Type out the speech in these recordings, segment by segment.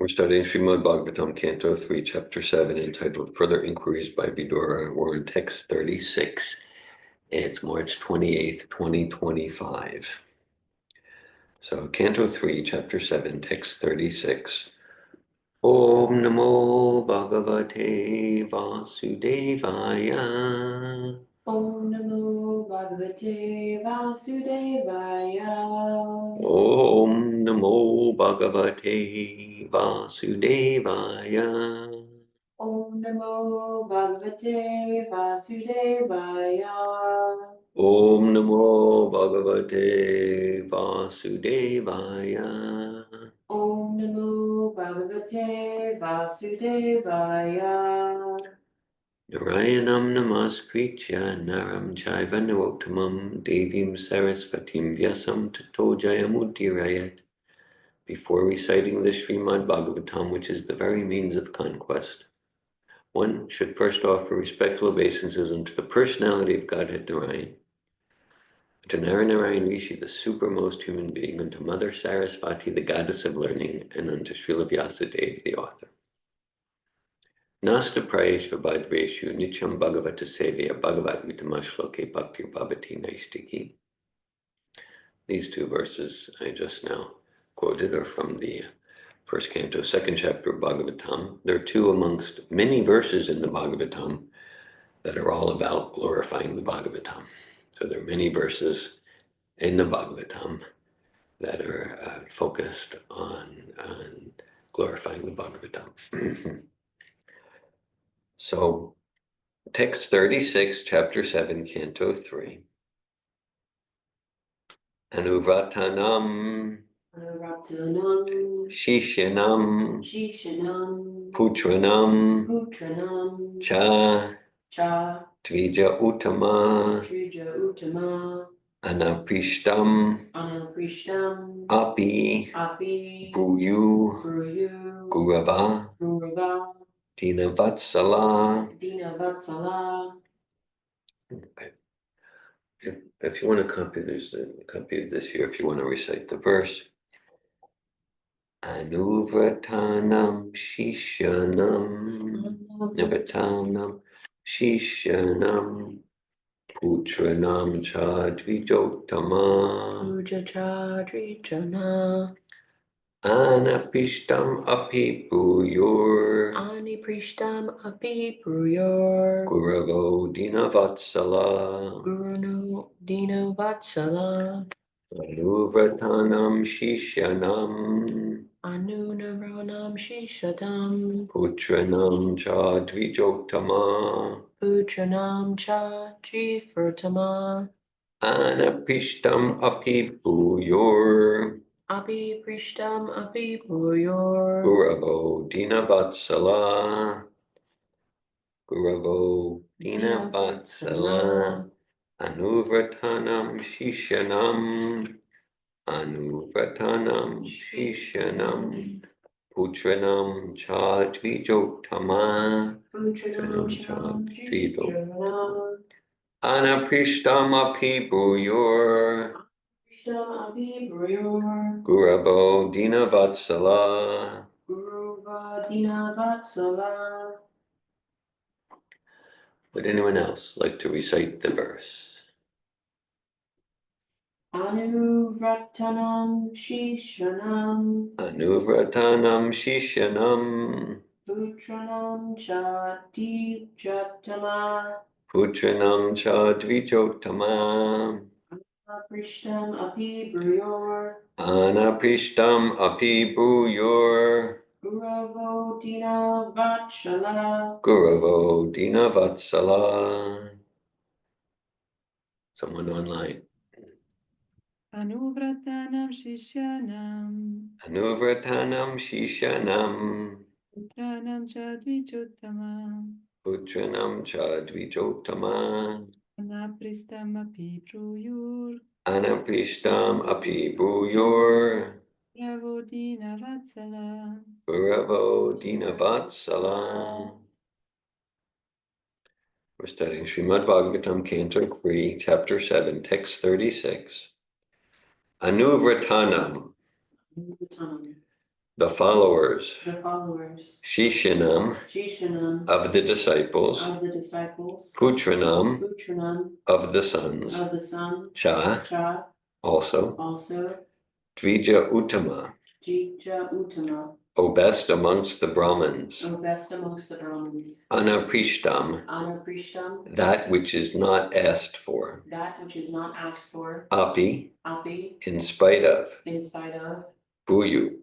We're studying Srimad Bhagavatam, Canto 3, Chapter 7, entitled Further Inquiries by Vidura. We're in text 36. It's March 28th, 2025. So, Canto 3, Chapter 7, text 36. Om Namo Bhagavate Vasudevaya. Om Namo Bhagavate Vasudevaya. Om Namo Bhagavate Vasudevaya. Om Namo Bhagavate Vasudevaya. Om Namo Bhagavate Vasudevaya. Om Namo Bhagavate Vasudevaya. Narayanam namaskritya naram chaiva narottamam devim sarasvatim vyasam tato jayamutirayat. Before reciting the Srimad Bhagavatam, which is the very means of conquest, one should first offer respectful obeisances unto the personality of Godhead Narayan, to Narayan Rishi, the supermost human being, unto Mother Sarasvati, the goddess of learning, and unto Srila Vyasadeva, the author. Nasta Prayeshva Bhadreshu Nicham Bhagavata Sevya Bhagavat Utamashloke Bhaktir Bhavati Naistiki. These two verses I just now quoted are from the first canto, second chapter of Bhagavatam. There are two amongst many verses in the Bhagavatam that are all about glorifying the Bhagavatam. So there are many verses in the Bhagavatam that are focused on glorifying the Bhagavatam. So, text 36, chapter 7, canto 3. Anuvratanam Shishanam Putranam Cha Tvija Uttama Anaprishtam Api Bhuyu Gurava Dinavatsala. Okay. If you want a copy, there's a copy of this here if you want to recite the verse. Anuvratanam Shishanam Nivatanam Shishanam Putranam Chadvijotama Anapishtam Api Bhuyur Guravo Dinavatsala Anuvratanam Shishanam Putranam Chadvijotama Anapishtam Api Bhuyur Guravo Dinavatsala Anuvratanam Shishanam Putranam Chadvijotama Anaprishtam Api Bhuyur Guravo Dinavatsala. Would anyone else like to recite the verse? Anuvratanam Shishanam Putranam Chadvijotama Anaprishtam Api Bhuyur Guravo Dinavatsala. Someone online. Anuvratanam Shishanam Putranam Chadvijotama Anapristam Api Bruyur Guravo Dinavatsala. We're studying Srimad Bhagavatam, Canto 3, Chapter 7, Text 36. Anuvratanam. the followers, Shishinam, of the disciples, Putranam, of the sons, Cha, also, Dvija Uttama, O best amongst the Brahmins, Anaprishtam, that which is not asked for, Api, in spite of, Bhuyu,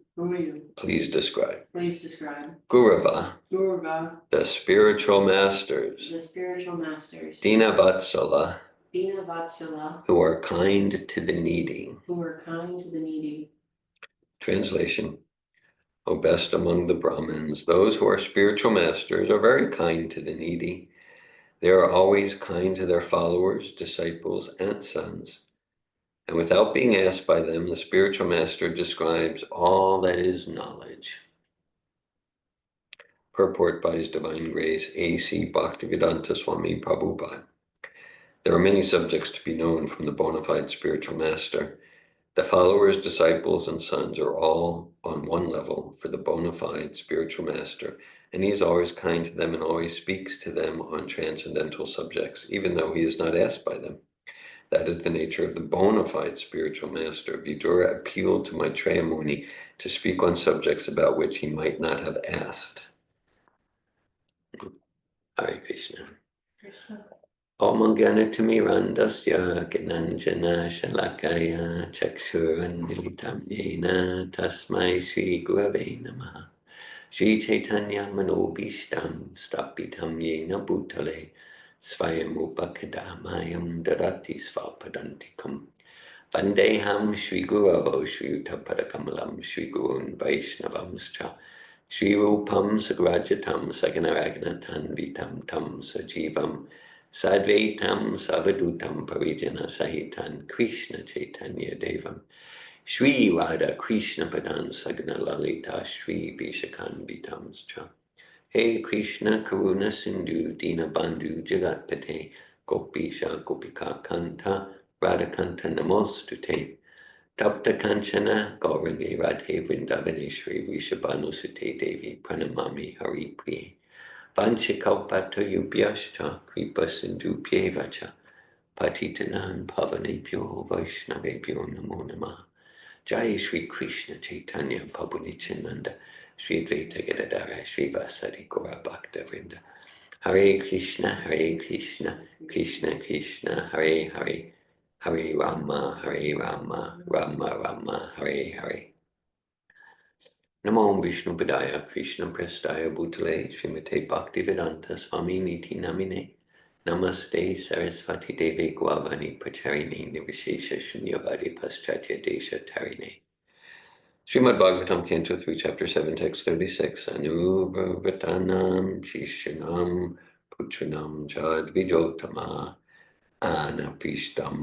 please describe, Gurava, the spiritual masters, Dinavatsala, who are kind to the needy. Translation. O best among the Brahmins, those who are spiritual masters are very kind to the needy. They are always kind to their followers, disciples, and sons. And without being asked by them, the spiritual master describes all that is knowledge. Purport by His Divine Grace, A.C. Bhaktivedanta Swami Prabhupada. There are many subjects to be known from the bona fide spiritual master. The followers, disciples, and sons are all on one level for the bona fide spiritual master, and he is always kind to them and always speaks to them on transcendental subjects, even though he is not asked by them. That is the nature of the bona fide spiritual master. Vidura appealed to Maitreya Muni to speak on subjects about which he might not have asked. Hare Krishna. Om Ganatimirandasya Gananjana Shalakaya Chakshurandilitam Yena Tasmai Sri Gurave Namaha Sri Chaitanya Manobishtam Stapitam Yena Bhutale Svayamupakadamayam Darati Svapadantikam Vandeham Sri Guravo Sri Utapadakamalam Sri Gurun Vaishnavamscha Sri Rupam Sagrajatam Saganaragnatam Vitam Tam Sajivam Sadvaitam Savadutam Parijana Sahitan Krishna Chaitanya Devam Shri Radha Krishna Padan Sagna Lalita Shri Vishakan Vitamscha Hey Krishna Karuna Sindhu Dina Bandhu Jagatpate Gopisha Gopika Kanta Radhakanta Namostute Tapta Kanchana Gaurani Radhe Vrindavaneshwari Rishabhanusute Devi Pranamami Hari Priye Vanchikalpata Yubhyashta Kripa Sindhu Pyevacha Patitanan Pavanebhyo Vaishnavebhyo Namo Namaha Jai Shri Krishna Chaitanya Prabhu Nityananda Shri Advaita Gadadara Shri Vasadi Gaura Bhakta Vrinda Hare Krishna Krishna Krishna Hare Hare Hare Rama Rama Rama Hare Hare Namo Vishnu Padaya Krishna Prestaya Bhutale Srimate Bhaktivedanta Swami Niti Namine Namaste Sarasvati Devi Gavani Pacharini Nivishesha Shunyavadi Paschatya Desha Tarine Srimad Bhagavatam Canto 3 Chapter 7 Text 36 Anubhavatanam Shishanam Putranam Jad Vijotama Anapishtam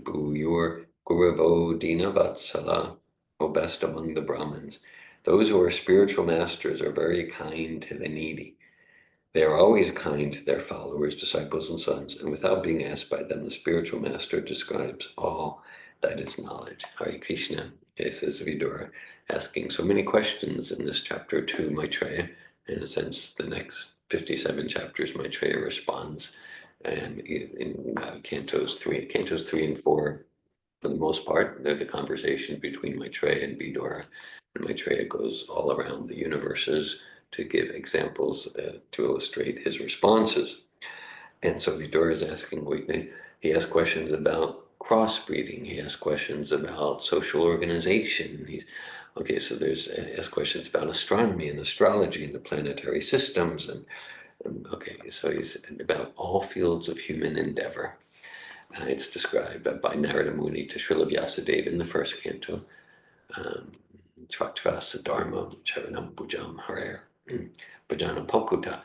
Bhuyur Guravo Dina Vatsala, O best among the Brahmins. Those who are spiritual masters are very kind to the needy. They are always kind to their followers, disciples, and sons, and without being asked by them, the spiritual master describes all that is knowledge. Hare Krishna. Okay, says Vidura, asking so many questions in this chapter to Maitreya. In a sense, the next 57 chapters, Maitreya responds. And in cantos 3 and 4, for the most part, they're the conversation between Maitreya and Vidura. And Maitreya goes all around the universes to give examples to illustrate his responses. And so Vidura is asking, he asks questions about crossbreeding, he asks questions about social organization. So there's asks questions about astronomy and astrology and the planetary systems. So he's about all fields of human endeavor. It's described by Narada Muni to Srila Vyasadeva in the first canto. Traktvasa Dharma Charanam Bhujam Harer Bhajana Pokuta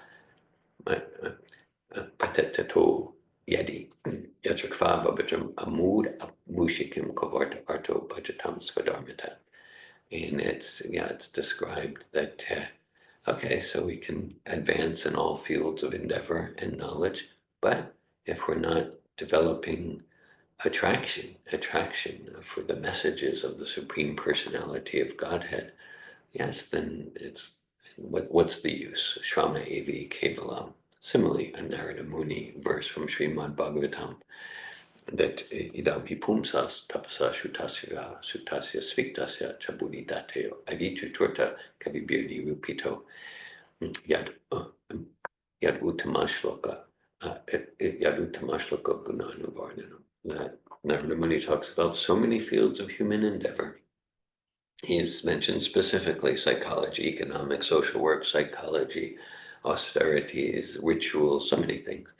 Patetato Yadi Yachakvava Bhajam Amud Mushikim Kavarta Arto Bhajatam Svadharmata. And it's described that so we can advance in all fields of endeavor and knowledge, but if we're not developing attraction for the messages of the Supreme Personality of Godhead, yes, then it's what's the use? Shrama Evi Kevalam. Similarly, a Narada Muni verse from Srimad Bhagavatam that idampi pumsas tapasa sutasya sviktasya chabuditateo avichu torta kavibirni rupito yad yad utamashloka yad utamashloka gunanuvarnanam. That Narada Muni talks about so many fields of human endeavor. He's mentioned specifically psychology, economics, social work, psychology, austerities, rituals, so many things.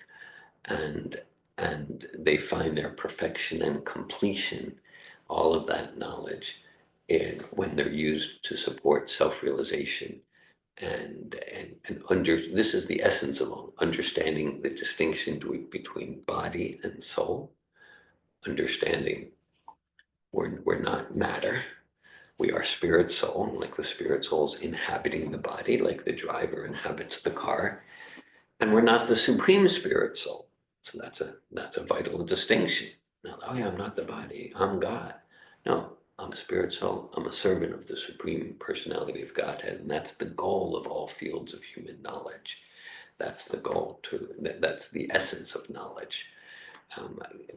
And they find their perfection and completion, all of that knowledge, and when they're used to support self-realization and this is the essence of all, understanding the distinction between body and soul, understanding we're not matter. We are spirit soul, like the spirit soul's inhabiting the body, like the driver inhabits the car, and we're not the supreme spirit soul. So that's a vital distinction. Now, oh yeah, I'm not the body, I'm God. No, I'm a spirit soul, I'm a servant of the supreme personality of Godhead, and that's the goal of all fields of human knowledge. That's the goal that's the essence of knowledge.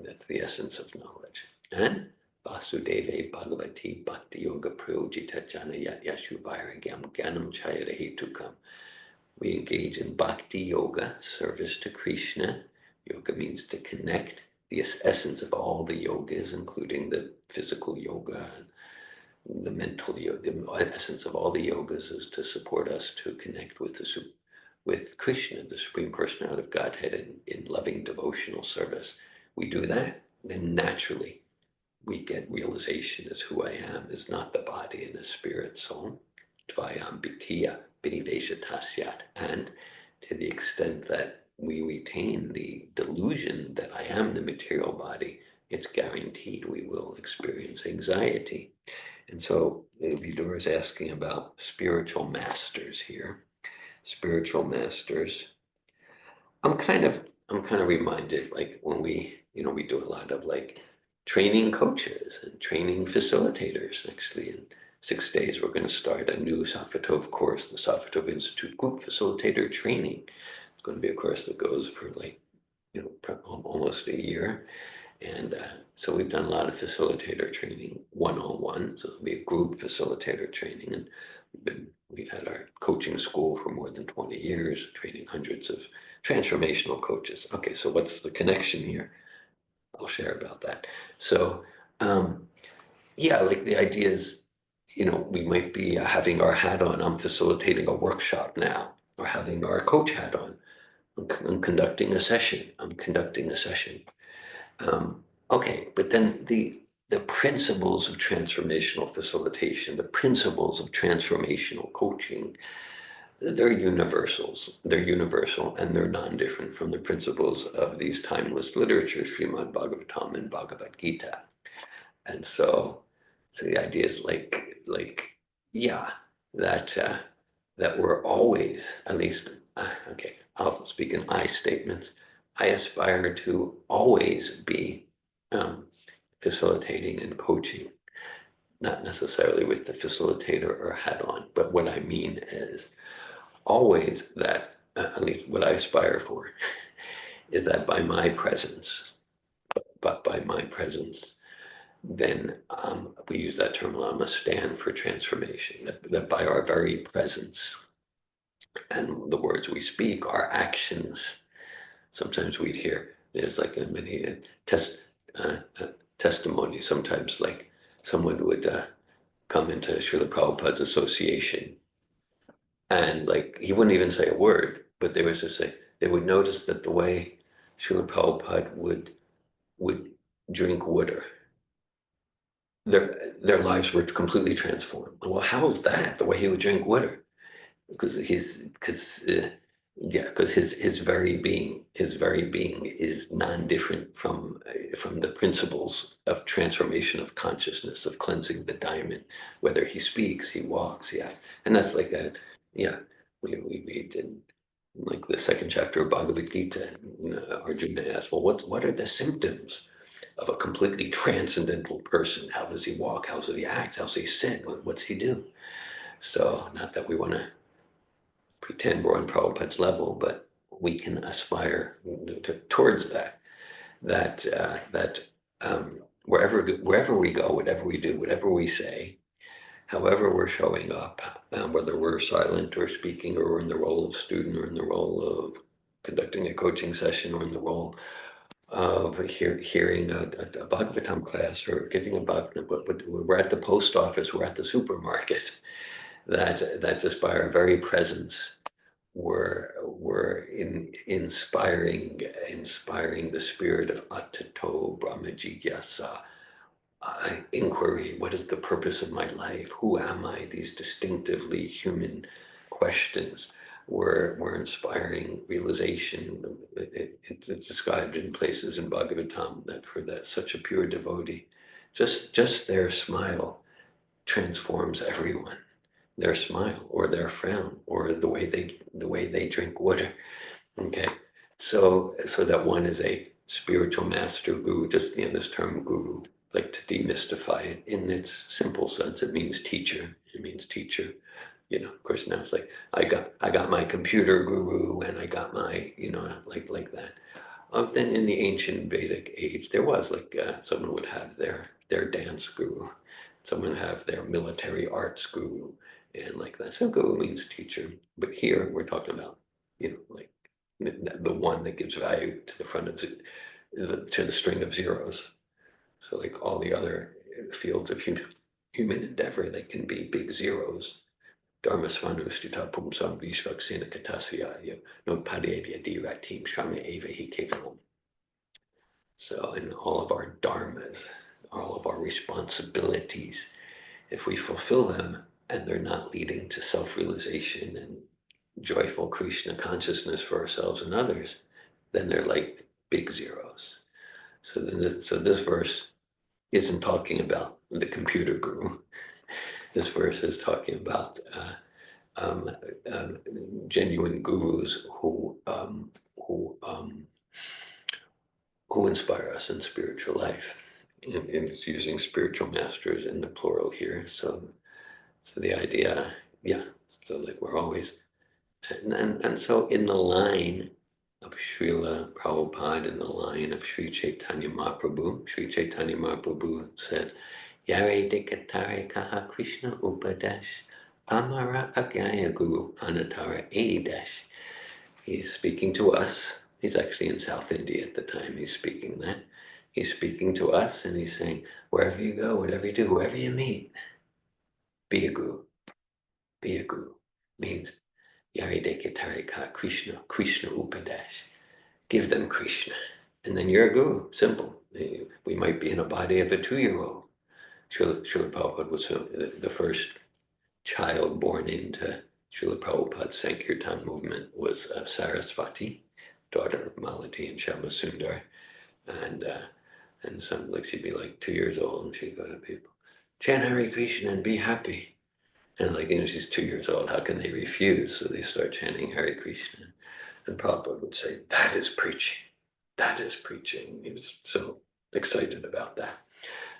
That's the essence of knowledge. And Vasudeve Bhagavati Bhakti Yoga Prayojita Jana Yat Yashu Vairagyam Gyanam Chayara Hetukam. We engage in Bhakti Yoga, service to Krishna. Yoga means to connect. The essence of all the yogas, including the physical yoga and the mental yoga, the essence of all the yogas is to support us to connect with with Krishna, the Supreme Personality of Godhead, in loving devotional service. We do that, then naturally we get realization as who I am is not the body and the spirit soul. Tvayam Bhitiya Bhidivesatasyat. And to the extent that we retain the delusion that I am the material body, it's guaranteed we will experience anxiety. And so Vidura is asking about spiritual masters here. Spiritual masters. I'm kind of reminded, like when we do a lot of like training coaches and training facilitators. Actually, in 6 days, we're going to start a new Safatov course, the Safatov Institute Group Facilitator Training. It's going to be a course that goes for like, almost a year. And so we've done a lot of facilitator training one-on-one. So it'll be a group facilitator training. And we've had our coaching school for more than 20 years, training hundreds of transformational coaches. Okay, so what's the connection here? I'll share about that. So, yeah, like the idea is, we might be having our hat on. I'm facilitating a workshop now, or having our coach hat on. I'm conducting a session. I'm conducting a session. Okay, but then the principles of transformational facilitation, the principles of transformational coaching, they're universals. They're universal and they're non-different from the principles of these timeless literatures, Srimad Bhagavatam and Bhagavad Gita. And so the idea is yeah, that we're always, at least, okay, I'll speak in I statements. I aspire to always be facilitating and coaching, not necessarily with the facilitator or hat on, but what I mean is always that, at least what I aspire for, is that by my presence, then we use that term a lot, must stand for transformation, that by our very presence and the words we speak, our actions, sometimes we'd hear, there's like a many testimony, sometimes like someone would come into Srila Prabhupada's association and like he wouldn't even say a word, but they would just say, they would notice that the way Srila Prabhupada would drink water, their lives were completely transformed. Well, how's that? The way he would drink water, because his very being is non-different from the principles of transformation of consciousness, of cleansing the diamond. Whether he speaks, he walks, yeah, and that's like that. Yeah, we did like the second chapter of Bhagavad Gita. Arjuna asked, well, what are the symptoms of a completely transcendental person? How does he walk? How does he act? How does he sit? What's he do? So not that we want to pretend we're on Prabhupada's level, but we can aspire towards that. Wherever we go, whatever we do, whatever we say, however we're showing up, whether we're silent or speaking, or we're in the role of student, or in the role of conducting a coaching session, or in the role of hearing a Bhagavatam class, or giving a Bhagavatam, but we're at the post office, we're at the supermarket, that just by our very presence, we're inspiring the spirit of Atato Brahma Jigyasa, inquiry. What is the purpose of my life? Who am I? These distinctively human questions. We're inspiring realization. It's described in places in Bhagavatam that for that such a pure devotee, just their smile transforms everyone. Their smile, or their frown, or the way they drink water. Okay, so that one is a spiritual master, guru. Just this term guru, like to demystify it in its simple sense, it means teacher. It means teacher. Of course now it's like I got my computer guru, and I got my like that. Then in the ancient Vedic age, there was like someone would have their dance guru, someone would have their military arts guru, and like that. So guru means teacher, but here we're talking about like the one that gives value to the front of to the string of zeros. So like all the other fields of human endeavor, they can be big zeros. Dharma svanustita pumsam vishvaksena katasya no padevya dhira team shama eva hi kevalam. So in all of our dharmas, all of our responsibilities, if we fulfill them and they're not leading to self-realization and joyful Krishna consciousness for ourselves and others, then they're like big zeros. So this verse isn't talking about the computer guru. This verse is talking about genuine gurus who inspire us in spiritual life. And it's using spiritual masters in the plural here. So the idea, so like we're always, and so in the line of Srila Prabhupada, in the line of Sri Chaitanya Mahaprabhu said, Yare Dekatare Kaha Krishna Upadesh Amara Agyaya Guru Anatara Edidesh. He's speaking to us. He's actually in South India at the time he's speaking that. He's speaking to us, and he's saying, wherever you go, whatever you do, whoever you meet, be a guru. Be a guru. Means Yare Dekatare Kaha Krishna Upadesh. Give them Krishna, and then you're a guru. Simple. We might be in a body of a 2-year-old. Srila Prabhupada was the first child born into Srila Prabhupada's Sankirtan movement was Sarasvati, daughter of Malati and Shyamasundar, and some like she'd be like 2 years old, and she'd go to people, chant Hare Krishna and be happy. And like she's 2 years old, how can they refuse? So they start chanting Hare Krishna. And Prabhupada would say, that is preaching. That is preaching. He was so excited about that.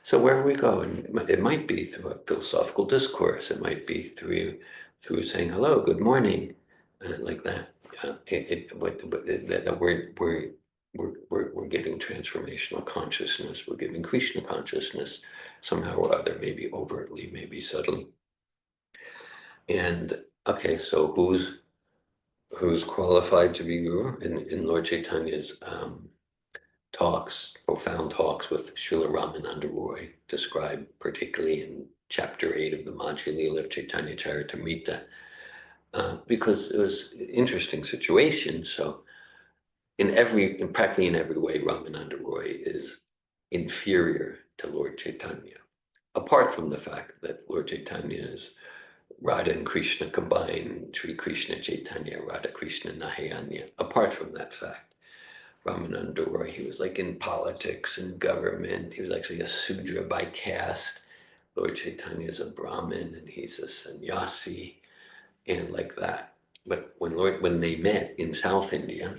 So wherever we go, and it might be through a philosophical discourse, it might be through saying hello, good morning, like that. That we're giving transformational consciousness. We're giving Krishna consciousness somehow or other, maybe overtly, maybe subtly. And okay, so who's qualified to be guru? In Lord Chaitanya's profound talks with Srila Ramananda Roy, described particularly in chapter 8 of the Madhya Leela of Chaitanya Charitamrita, because it was an interesting situation. So practically in every way, Ramananda Roy is inferior to Lord Chaitanya, apart from the fact that Lord Chaitanya is Radha and Krishna combined, Sri Krishna Chaitanya, Radha Krishna Nahayanya. Apart from that fact, Ramananda Roy, he was like in politics and government. He was actually a Sudra by caste. Lord Chaitanya is a Brahmin and he's a sannyasi, and like that. But when they met in South India,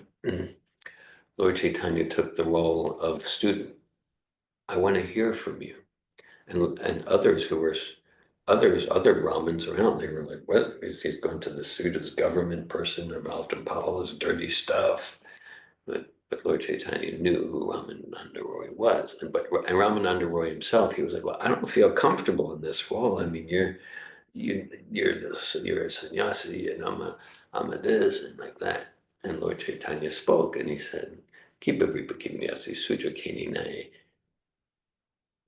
Lord Chaitanya took the role of student. I want to hear from you. And others who were other Brahmins around, they were like, what? He's going to the Suda's government person about all this dirty stuff. But Lord Chaitanya knew who Ramananda Roy was. And Ramananda Roy himself, he was like, well, I don't feel comfortable in this role. I mean, you're a sannyasi and I'm a this and like that. And Lord Chaitanya spoke and he said, Kipa Vipa Kimyasi Suja Kini Nae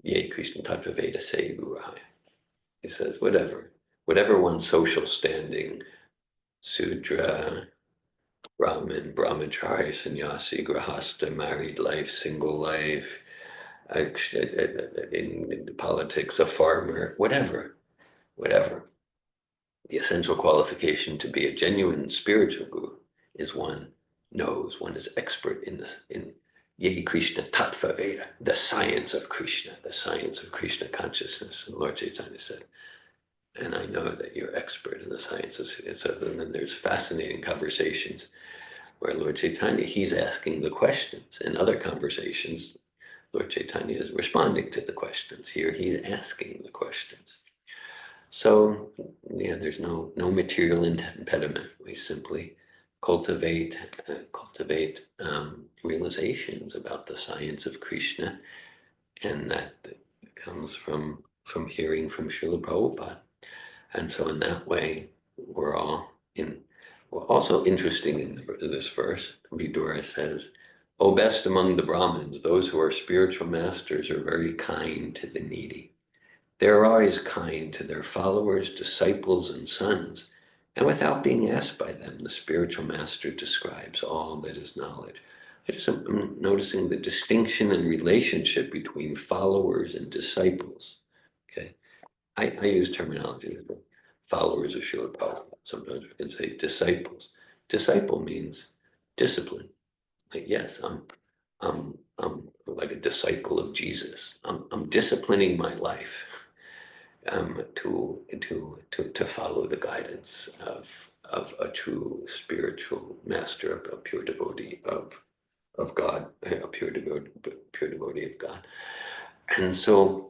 Ye Krishna Tattva Veda Se Gurahaya. He says, whatever one's social standing, Sudra, Brahmin, Brahmachari, Sannyasi, Grahasta, married life, single life, in politics, a farmer, whatever. The essential qualification to be a genuine spiritual guru is one is expert in this, in Ye Krishna Tattva Veda, the science of Krishna consciousness. And Lord Chaitanya said, and I know that you're expert in the science of it. And then there's fascinating conversations where Lord Chaitanya, he's asking the questions. In other conversations, Lord Chaitanya is responding to the questions. Here, he's asking the questions. So, yeah, there's no material impediment. We simply cultivate realizations about the science of Krishna, and that comes from hearing from Srila Prabhupada. And so in that way, we're also interesting in this verse. Vidura says, O best among the Brahmins, those who are spiritual masters are very kind to the needy. They are always kind to their followers, disciples, and sons. And without being asked by them, the spiritual master describes all that is knowledge. I'm noticing the distinction and relationship between followers and disciples. Okay. I use terminology like followers of Srila Prabhupada. Sometimes we can say disciples. Disciple means discipline. Like, yes, I'm like a disciple of Jesus. I'm disciplining my life to follow the guidance of a true spiritual master, a pure devotee of God, a pure devotee of God. And so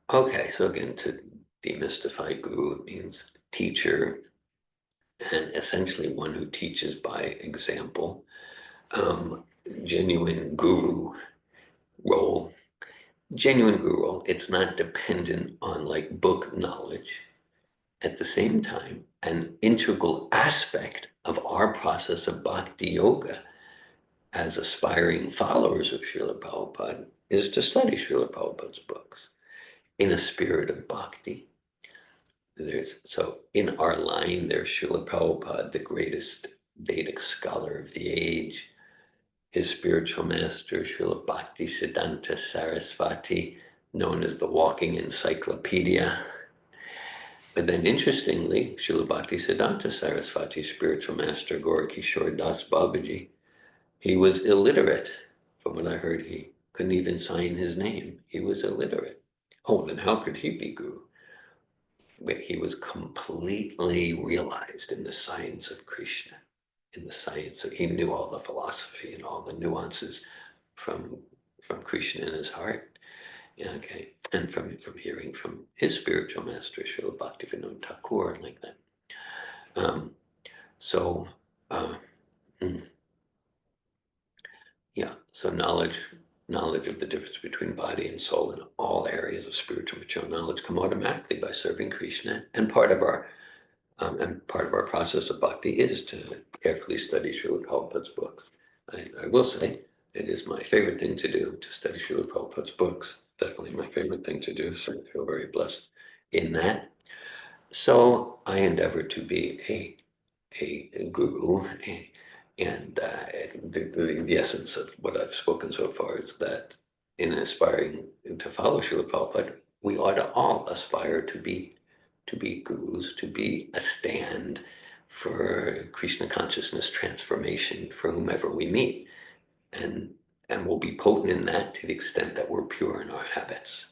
okay, so again, to demystify guru, it means teacher, and essentially one who teaches by example. Genuine guru role. Genuine guru role, it's not dependent on like book knowledge. At the same time, an integral aspect of our process of bhakti yoga as aspiring followers of Srila Prabhupada is to study Srila Prabhupada's books in a spirit of bhakti. So in our line, there's Srila Prabhupada, the greatest Vedic scholar of the age, his spiritual master, Srila Bhakti Siddhanta Sarasvati, known as the walking encyclopedia. But then interestingly, Srila Bhakti Siddhanta Sarasvati's spiritual master, Gorakishore Das Babaji, he was illiterate. From what I heard, he couldn't even sign his name. He was illiterate. Oh, then how could he be guru? But he was completely realized in the science of Krishna, in the science of, he knew all the philosophy and all the nuances from Krishna in his heart. Yeah, okay, and from hearing from his spiritual master, Srila Bhaktivinoda Thakur, like that. Yeah, so knowledge of the difference between body and soul in all areas of spiritual material knowledge come automatically by serving Krishna, and part of our process of bhakti is to carefully study Srila Prabhupada's books. I will say it is my favorite thing to do, to study Srila Prabhupada's books. Definitely my favorite thing to do, so I feel very blessed in that. So I endeavor to be a guru, and the essence of what I've spoken so far is that in aspiring to follow Srila Prabhupada, we ought to all aspire to be gurus, to be a stand for Krishna consciousness transformation for whomever we meet. And we'll be potent in that to the extent that we're pure in our habits.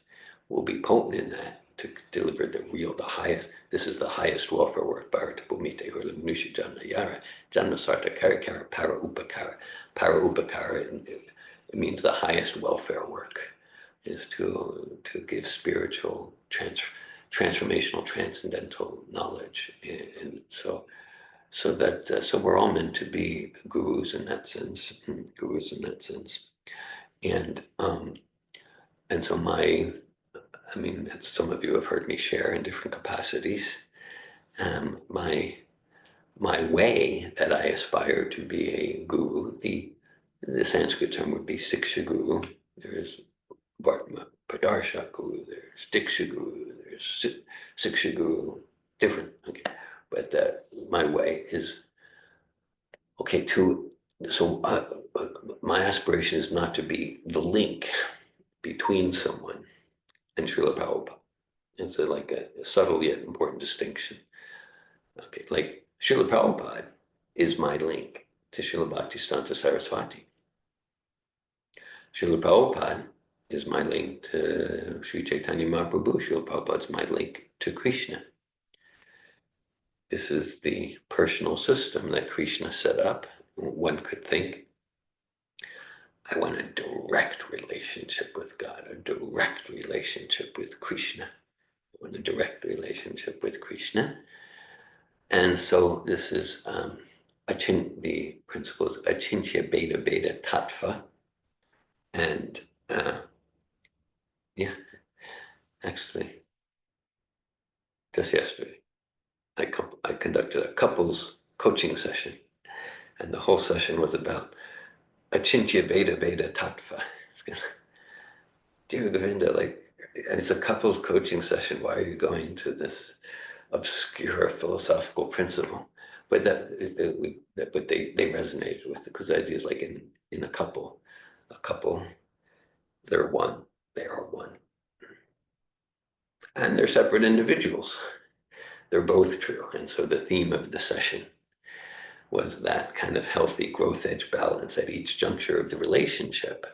We'll be potent in that to deliver the highest, this is the highest welfare work, Bharata Bhumite Hurla Manushya Janma Yara, Janma Sarta Karikara, Para Upakara. Para Upakara, it means the highest welfare work is to give spiritual transformational, transcendental knowledge, and so that so we're all meant to be gurus in that sense, and so I mean, some of you have heard me share in different capacities. My way that I aspire to be a guru, the Sanskrit term would be Siksha Guru. There's Padarsha Guru, there's Diksha Guru, there's Siksha Guru, different, okay. But my way is, okay, my aspiration is not to be the link between someone and Srila Prabhupada. It's like a subtle yet important distinction. Okay, like Srila Prabhupada is my link to Srila Bhaktisiddhanta Saraswati. Srila Prabhupada is my link to Sri Chaitanya Mahaprabhu. Srila Prabhupada is my link to Krishna. This is the personal system that Krishna set up. One could think, I want a direct relationship with God, a direct relationship with Krishna. I want a direct relationship with Krishna. And so this is the principle is Achintya Beta Beta Tattva. And yeah, actually, just yesterday, I conducted a couples coaching session, and the whole session was about Achintya Beta Beta Tattva. Dear Govinda, and it's a couples coaching session. Why are you going to this obscure philosophical principle? But they resonated with it, because the idea is like in a couple, they're one, they are one. And they're separate individuals. They're both true. And so the theme of the session was that kind of healthy growth edge balance at each juncture of the relationship,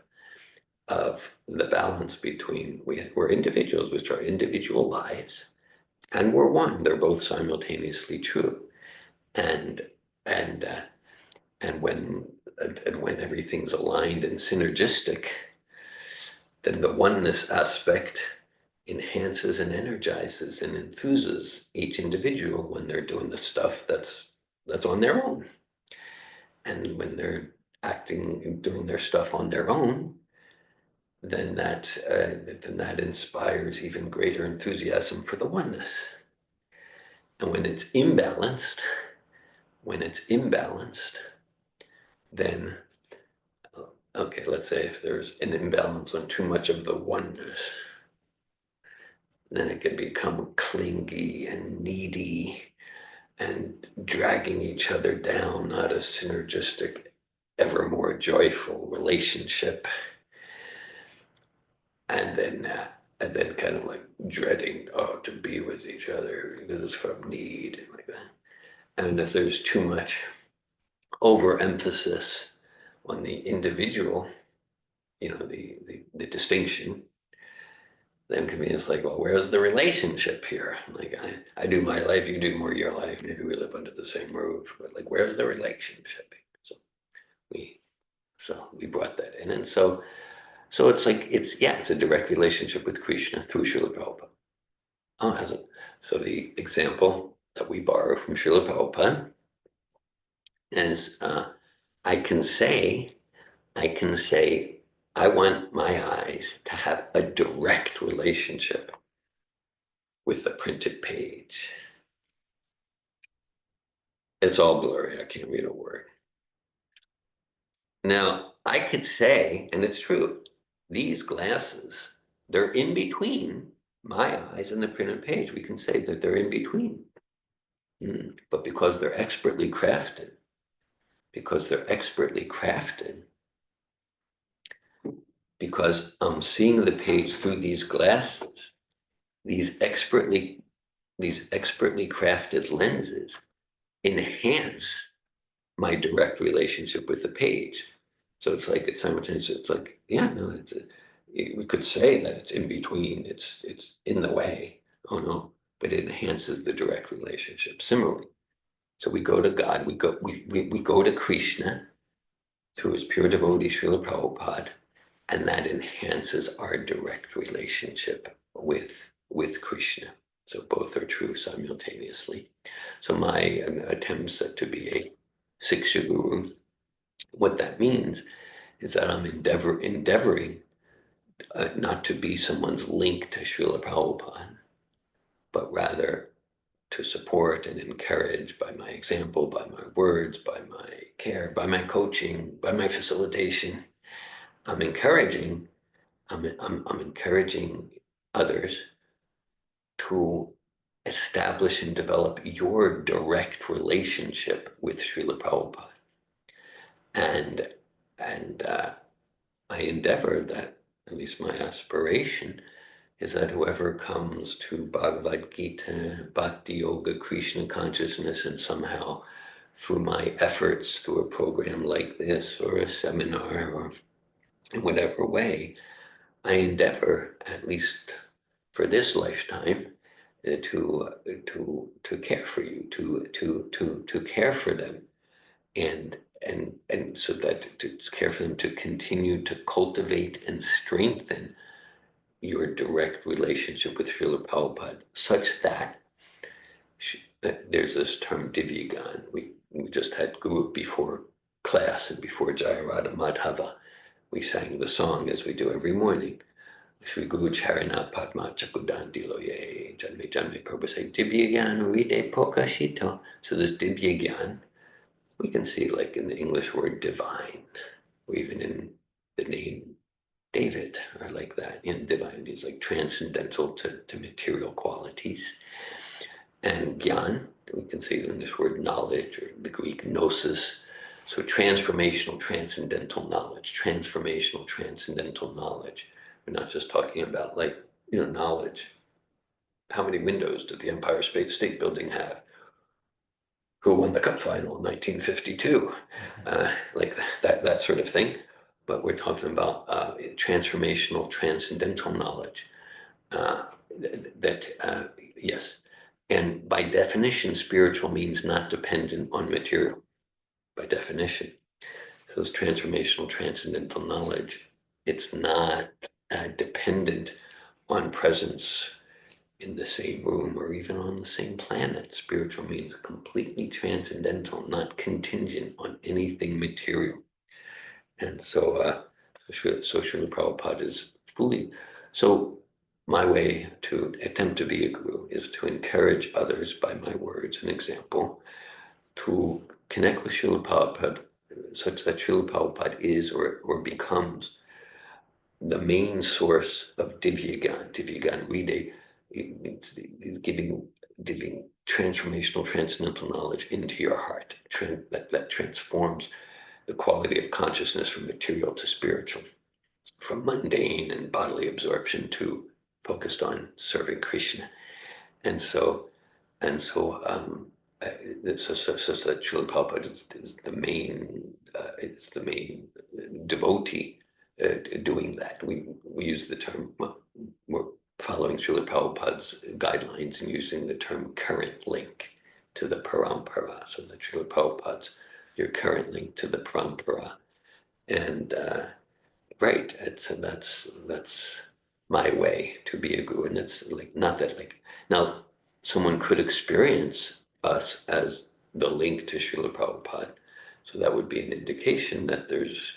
of the balance between we're individuals, which are individual lives, and we're one. They're both simultaneously true. And when everything's aligned and synergistic, then the oneness aspect enhances and energizes and enthuses each individual when they're doing the stuff that's on their own. And when they're acting and doing their stuff on their own, then that inspires even greater enthusiasm for the oneness. And when it's imbalanced, then, okay, let's say if there's an imbalance on too much of the oneness, then it can become clingy and needy and dragging each other down, not a synergistic, ever more joyful relationship. And then kind of like dreading, to be with each other because it's from need and like that. And if there's too much overemphasis on the individual, the distinction, then to me it's like, well, where's the relationship here? Like I do my life, you do more of your life, maybe we live under the same roof, but like, where's the relationship? So we brought that in. And so it's like, it's a direct relationship with Krishna through Srila Prabhupada. So the example that we borrow from Srila Prabhupada is, I can say, I want my eyes to have a direct relationship with the printed page. It's all blurry, I can't read a word. Now, I could say, and it's true, these glasses, they're in between my eyes and the printed page. We can say that they're in between. But because they're expertly crafted, because I'm seeing the page through these glasses, these expertly crafted lenses enhance my direct relationship with the page. So it's like, it's simultaneous. It's like, we could say that it's in between, it's in the way. Oh no, but it enhances the direct relationship. Similarly, so we go to God, we go to Krishna through his pure devotee Srila Prabhupada, and that enhances our direct relationship with with Krishna. So both are true simultaneously. So my attempts to be a Siksha guru, what that means is that I'm endeavoring not to be someone's link to Srila Prabhupada, but rather to support and encourage by my example, by my words, by my care, by my coaching, by my facilitation. I'm encouraging others to establish and develop your direct relationship with Srila Prabhupada. And I endeavor that, at least my aspiration, is that whoever comes to Bhagavad Gita, Bhakti Yoga, Krishna consciousness, and somehow through my efforts, through a program like this or a seminar or in whatever way, I endeavor, at least for this lifetime, to care for you, to care for them, and so that to care for them, to continue to cultivate and strengthen your direct relationship with Srila Prabhupada, such that there's this term Divyagan. We just had group before class and before Jayarada Madhava. We sang the song as we do every morning. Shri Guru Charana Padma Chakudan Diloye Janme Janme Prabhu say Divyagan Ride Pokashito. So this Divyagan, we can see like in the English word divine, or even in the name David, or like that. Divine is like transcendental to material qualities. And Gyan, we can see in this word knowledge, or the Greek gnosis. So transformational, transcendental knowledge, transformational, transcendental knowledge. We're not just talking about knowledge. How many windows did the Empire State Building have? Who won the cup final in 1952? Like that sort of thing. But we're talking about transformational, transcendental knowledge. Yes. And by definition, spiritual means not dependent on material, by definition. So this transformational, transcendental knowledge, it's not dependent on presence in the same room or even on the same planet. Spiritual means completely transcendental, not contingent on anything material. And so, Srila Prabhupada is fully, so my way to attempt to be a guru is to encourage others by my words and example to connect with Srila Prabhupada such that Srila Prabhupada is or becomes the main source of Divyagan. Divyagan Ride, it means giving transformational, transcendental knowledge into your heart that transforms the quality of consciousness from material to spiritual, from mundane and bodily absorption to focused on serving Krishna. And so that Srila Prabhupada is the main devotee doing that. We use the term, we're following Srila Prabhupada's guidelines and using the term current link to the parampara. So that Srila Prabhupada's your current link to the parampara. And right, that's my way to be a guru. And it's like, not that like, now someone could experience us as the link to Srila Prabhupada. So that would be an indication that there's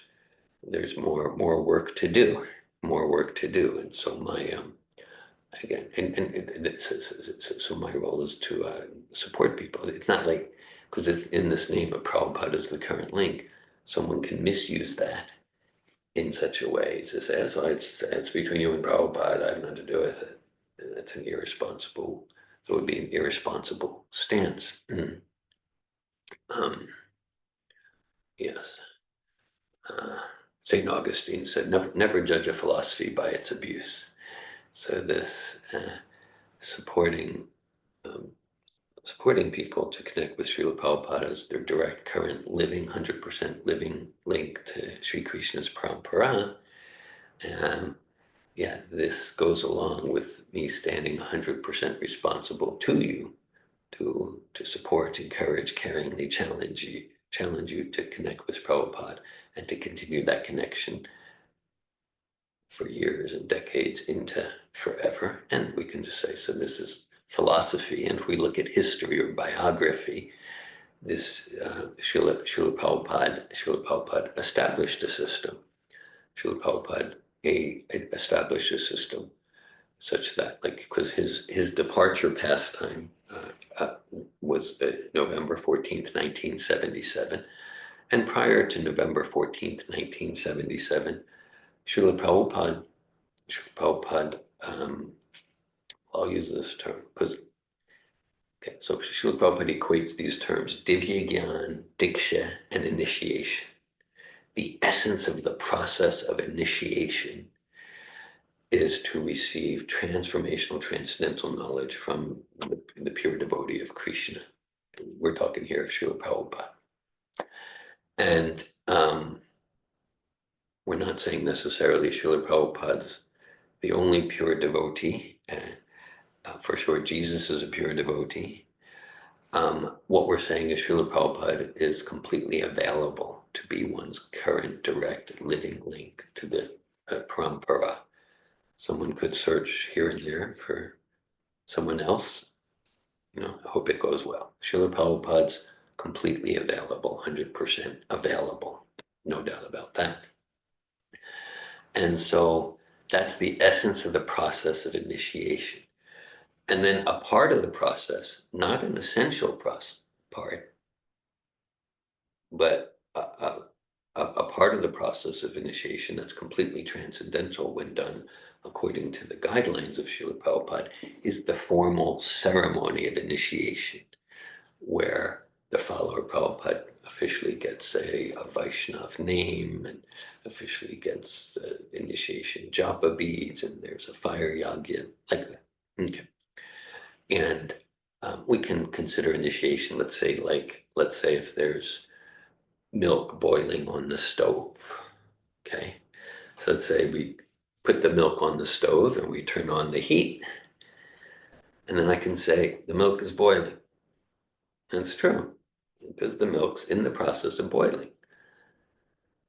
more work to do, And so my, again, so my role is to support people. It's not like, because it's in this name of Prabhupada as the current link, someone can misuse that in such a way to say, so it's between you and Prabhupada, I have nothing to do with it. And that's an irresponsible, it would be an irresponsible stance. Yes. St. Augustine said, never judge a philosophy by its abuse. So this supporting people to connect with Srila Prabhupada as their direct, current, living, 100% living link to Sri Krishna's parampara. Yeah, this goes along with me standing 100% responsible to you to support, encourage, caringly challenge you to connect with Prabhupada and to continue that connection for years and decades into forever. And we can just say, so this is philosophy. And if we look at history or biography, this Srila Prabhupada established a system. Srila Prabhupada established a system such that, like, because his departure pastime was November 14th, 1977. And prior to November 14th, 1977, Srila Prabhupada, I'll use this term because, okay, so Srila Prabhupada equates these terms, Divya Gyan, Diksha, and initiation. The essence of the process of initiation is to receive transformational, transcendental knowledge from the pure devotee of Krishna. We're talking here of Srila Prabhupada. And we're not saying necessarily Srila Prabhupada's the only pure devotee. For sure, Jesus is a pure devotee. What we're saying is Srila Prabhupada is completely available to be one's current, direct, living link to the parampara. Someone could search here and there for someone else. I hope it goes well. Srila Prabhupada's completely available, 100% available, no doubt about that. And so that's the essence of the process of initiation. And then a part of the process, not an essential part, but a part of the process of initiation that's completely transcendental when done according to the guidelines of Srila Prabhupada, is the formal ceremony of initiation, where the follower of Prabhupada officially gets a Vaishnav name and officially gets initiation japa beads, and there's a fire yagya, like that. Okay. And we can consider initiation, let's say if there's milk boiling on the stove, okay? So let's say we put the milk on the stove and we turn on the heat, and then I can say the milk is boiling. And it's true, because the milk's in the process of boiling.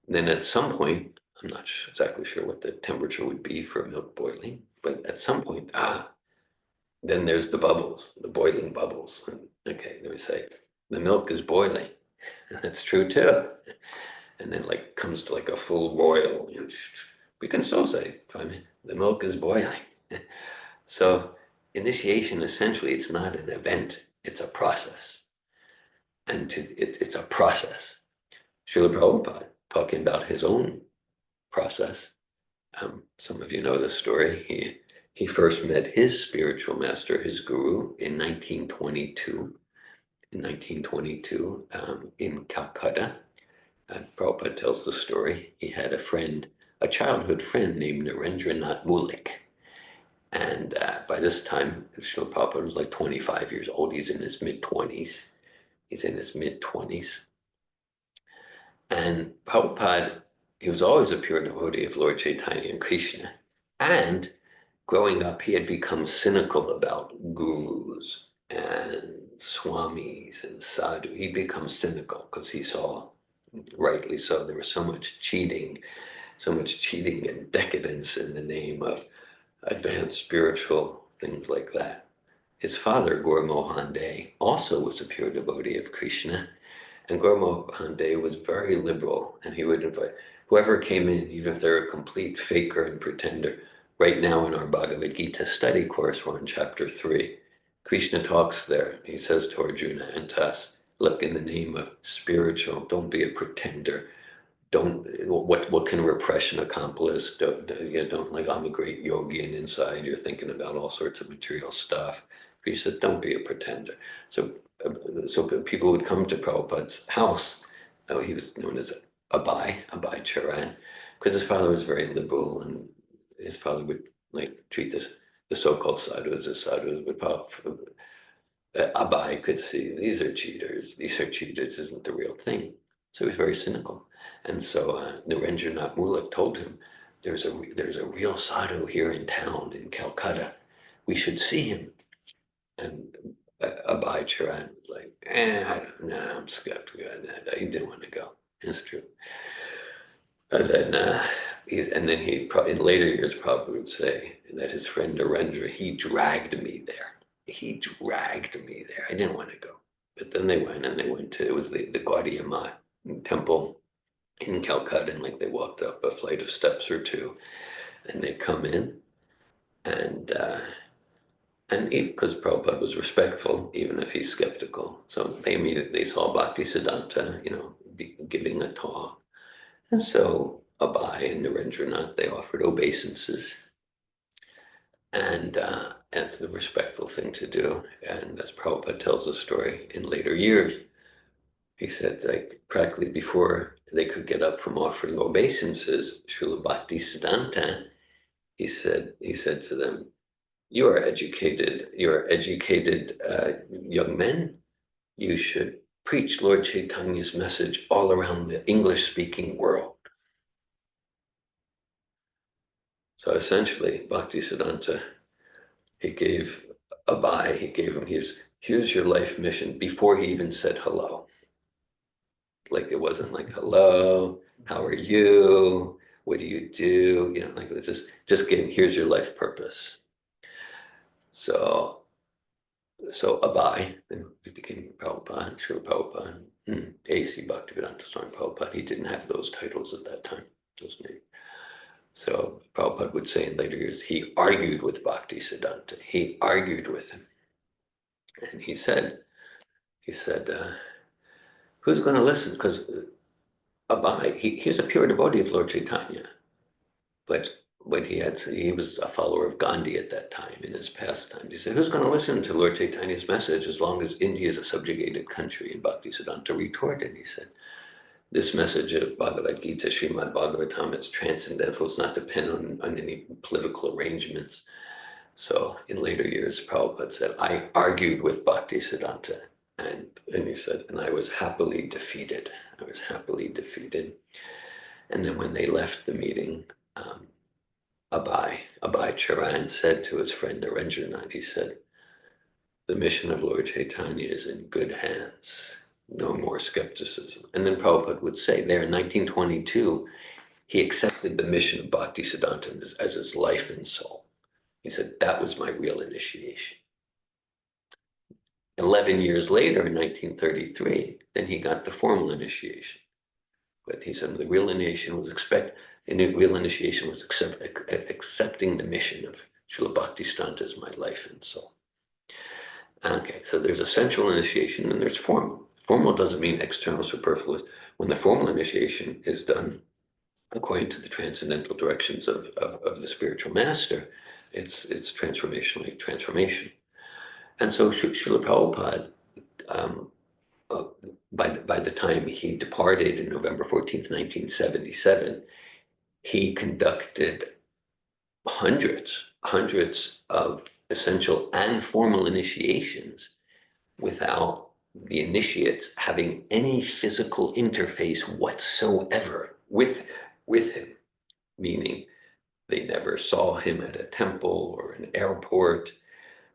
Then at some point, I'm not exactly sure what the temperature would be for milk boiling, but at some point, then there's the bubbles, the boiling bubbles. And, okay, let me say, the milk is boiling. That's true too. And then like comes to like a full boil. We can still say, the milk is boiling. So initiation, essentially, it's not an event, it's a process. And it's a process. Srila Prabhupada, talking about his own process. Some of you know the story. He first met his spiritual master, his guru, in 1922. In 1922, in Calcutta. Prabhupada tells the story. He had a childhood friend named Narendranath Mullik. And by this time, Srila Prabhupada was like 25 years old. He's in his mid-20s. And Prabhupada, he was always a pure devotee of Lord Chaitanya and Krishna. And growing up, he had become cynical about gurus and swamis and sadhu. He'd become cynical because he saw, rightly so, there was so much cheating and decadence in the name of advanced spiritual things like that. His father, Gaur Mohan Dey, also was a pure devotee of Krishna. And Gaur Mohan Dey was very liberal, and he would invite whoever came in, even if they're a complete faker and pretender. Right now in our Bhagavad Gita study course, we're on chapter 3. Krishna talks there. He says to Arjuna and to us, look, in the name of spiritual, don't be a pretender. What can repression accomplish? Don't like, I'm a great yogi, and inside you're thinking about all sorts of material stuff. He said, don't be a pretender. So people would come to Prabhupada's house. He was known as Abai Charan, because his father was very liberal, and his father would like treat the so-called sadhus as sadhus. But Abai could see these are cheaters. Isn't the real thing. So he was very cynical. And so Narendranath Mullik told him, there's a real sadhu here in town in Calcutta. We should see him. And Abai Charan was like, I don't know, I'm skeptical. He didn't want to go. It's true. And then and then he in later years probably would say that his friend Narendra, he dragged me there. He dragged me there. I didn't want to go. But then they went, and they went to, it was the Gaudiya Math temple in Calcutta, and like they walked up a flight of steps or two, and they come in, and because Prabhupada was respectful, even if he's skeptical, so they immediately saw Bhaktisiddhanta, giving a talk, and so Abai and Narendranath, they offered obeisances, and that's the respectful thing to do. And as Prabhupada tells the story in later years, he said, like, practically before they could get up from offering obeisances, Srila Bhaktisiddhanta, he said to them, you are educated young men. You should preach Lord Chaitanya's message all around the English-speaking world. So essentially, Bhaktisiddhanta, he gave Abai, he gave him, here's your life mission before he even said hello. Like, it wasn't like, hello, how are you? What do you do? Like, just gave him, here's your life purpose. So Abai, he became Prabhupada, Srila Prabhupada, A.C. Bhaktivedanta Swami Prabhupada. He didn't have those titles at that time, those names. So Prabhupada would say in later years, he argued with Bhaktisiddhanta. He argued with him. And he said, who's going to listen? Because Abai, he was a pure devotee of Lord Chaitanya. But he was a follower of Gandhi at that time in his pastimes. He said, who's going to listen to Lord Chaitanya's message as long as India is a subjugated country? And Bhaktisiddhanta retorted, he said, this message of Bhagavad Gita, Srimad Bhagavatam, it's transcendental, it's not dependent on any political arrangements. So in later years, Prabhupada said, I argued with Bhaktisiddhanta, and he said, and I was happily defeated. I was happily defeated. And then when they left the meeting, Abai Charan said to his friend Narendranath, he said, the mission of Lord Chaitanya is in good hands. No more skepticism. And then Prabhupada would say there in 1922, he accepted the mission of Bhaktisiddhanta as his life and soul. He said, that was my real initiation. 11 years later, in 1933, then he got the formal initiation. But he said the real initiation was accepting the mission of Srila Bhaktisiddhanta as my life and soul. Okay, so there's a central initiation and there's formal. Formal doesn't mean external superfluous. When the formal initiation is done according to the transcendental directions of the spiritual master, it's transformationally transformation. And so Srila Prabhupada, by the time he departed in November 14th, 1977, he conducted hundreds of essential and formal initiations without the initiates having any physical interface whatsoever with him, meaning they never saw him at a temple or an airport.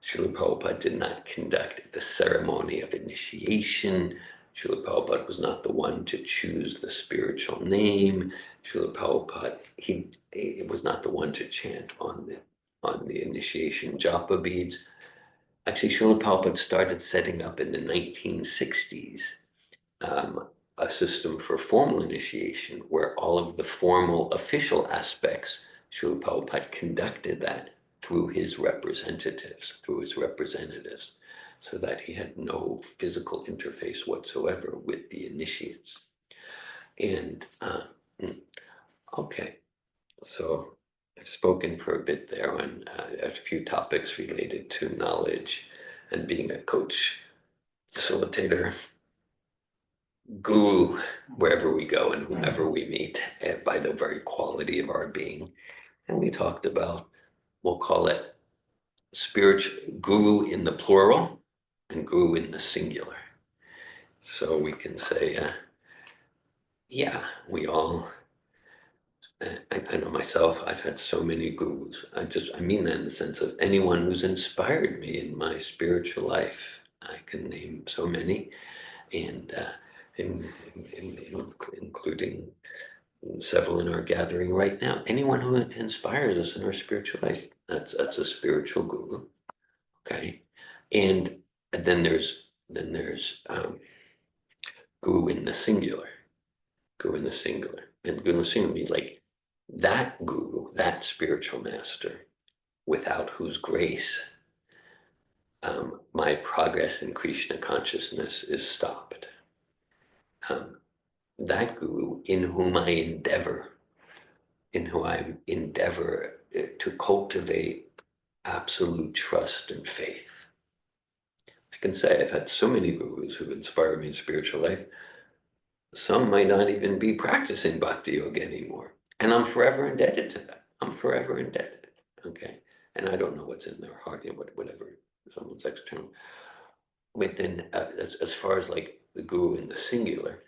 Srila Prabhupada did not conduct the ceremony of initiation. Srila Prabhupada was not the one to choose the spiritual name. Srila Prabhupada, he was not the one to chant on the initiation japa beads. Actually, Srila Prabhupada started setting up in the 1960s a system for formal initiation where all of the formal official aspects, Srila Prabhupada conducted that through his representatives, so that he had no physical interface whatsoever with the initiates. And okay, so I've spoken for a bit there on a few topics related to knowledge and being a coach, facilitator, guru, wherever we go and whomever we meet, by the very quality of our being. And we talked about, we'll call it spiritual guru in the plural and guru in the singular. So we can say, yeah, we all, I know myself, I've had so many gurus. I mean that in the sense of anyone who's inspired me in my spiritual life. I can name so many, and including several in our gathering right now. Anyone who inspires us in our spiritual life, that's a spiritual guru. Okay, and then there's guru in the singular, guru in the singular, and guru in the singular means like that guru, that spiritual master, without whose grace my progress in Krishna consciousness is stopped. That guru in whom I endeavor to cultivate absolute trust and faith. I can say I've had so many gurus who've inspired me in spiritual life. Some might not even be practicing bhakti yoga anymore. And I'm forever indebted to them. I'm forever indebted. Okay. And I don't know what's in their heart, whatever someone's external. But then as far as like the guru in the singular,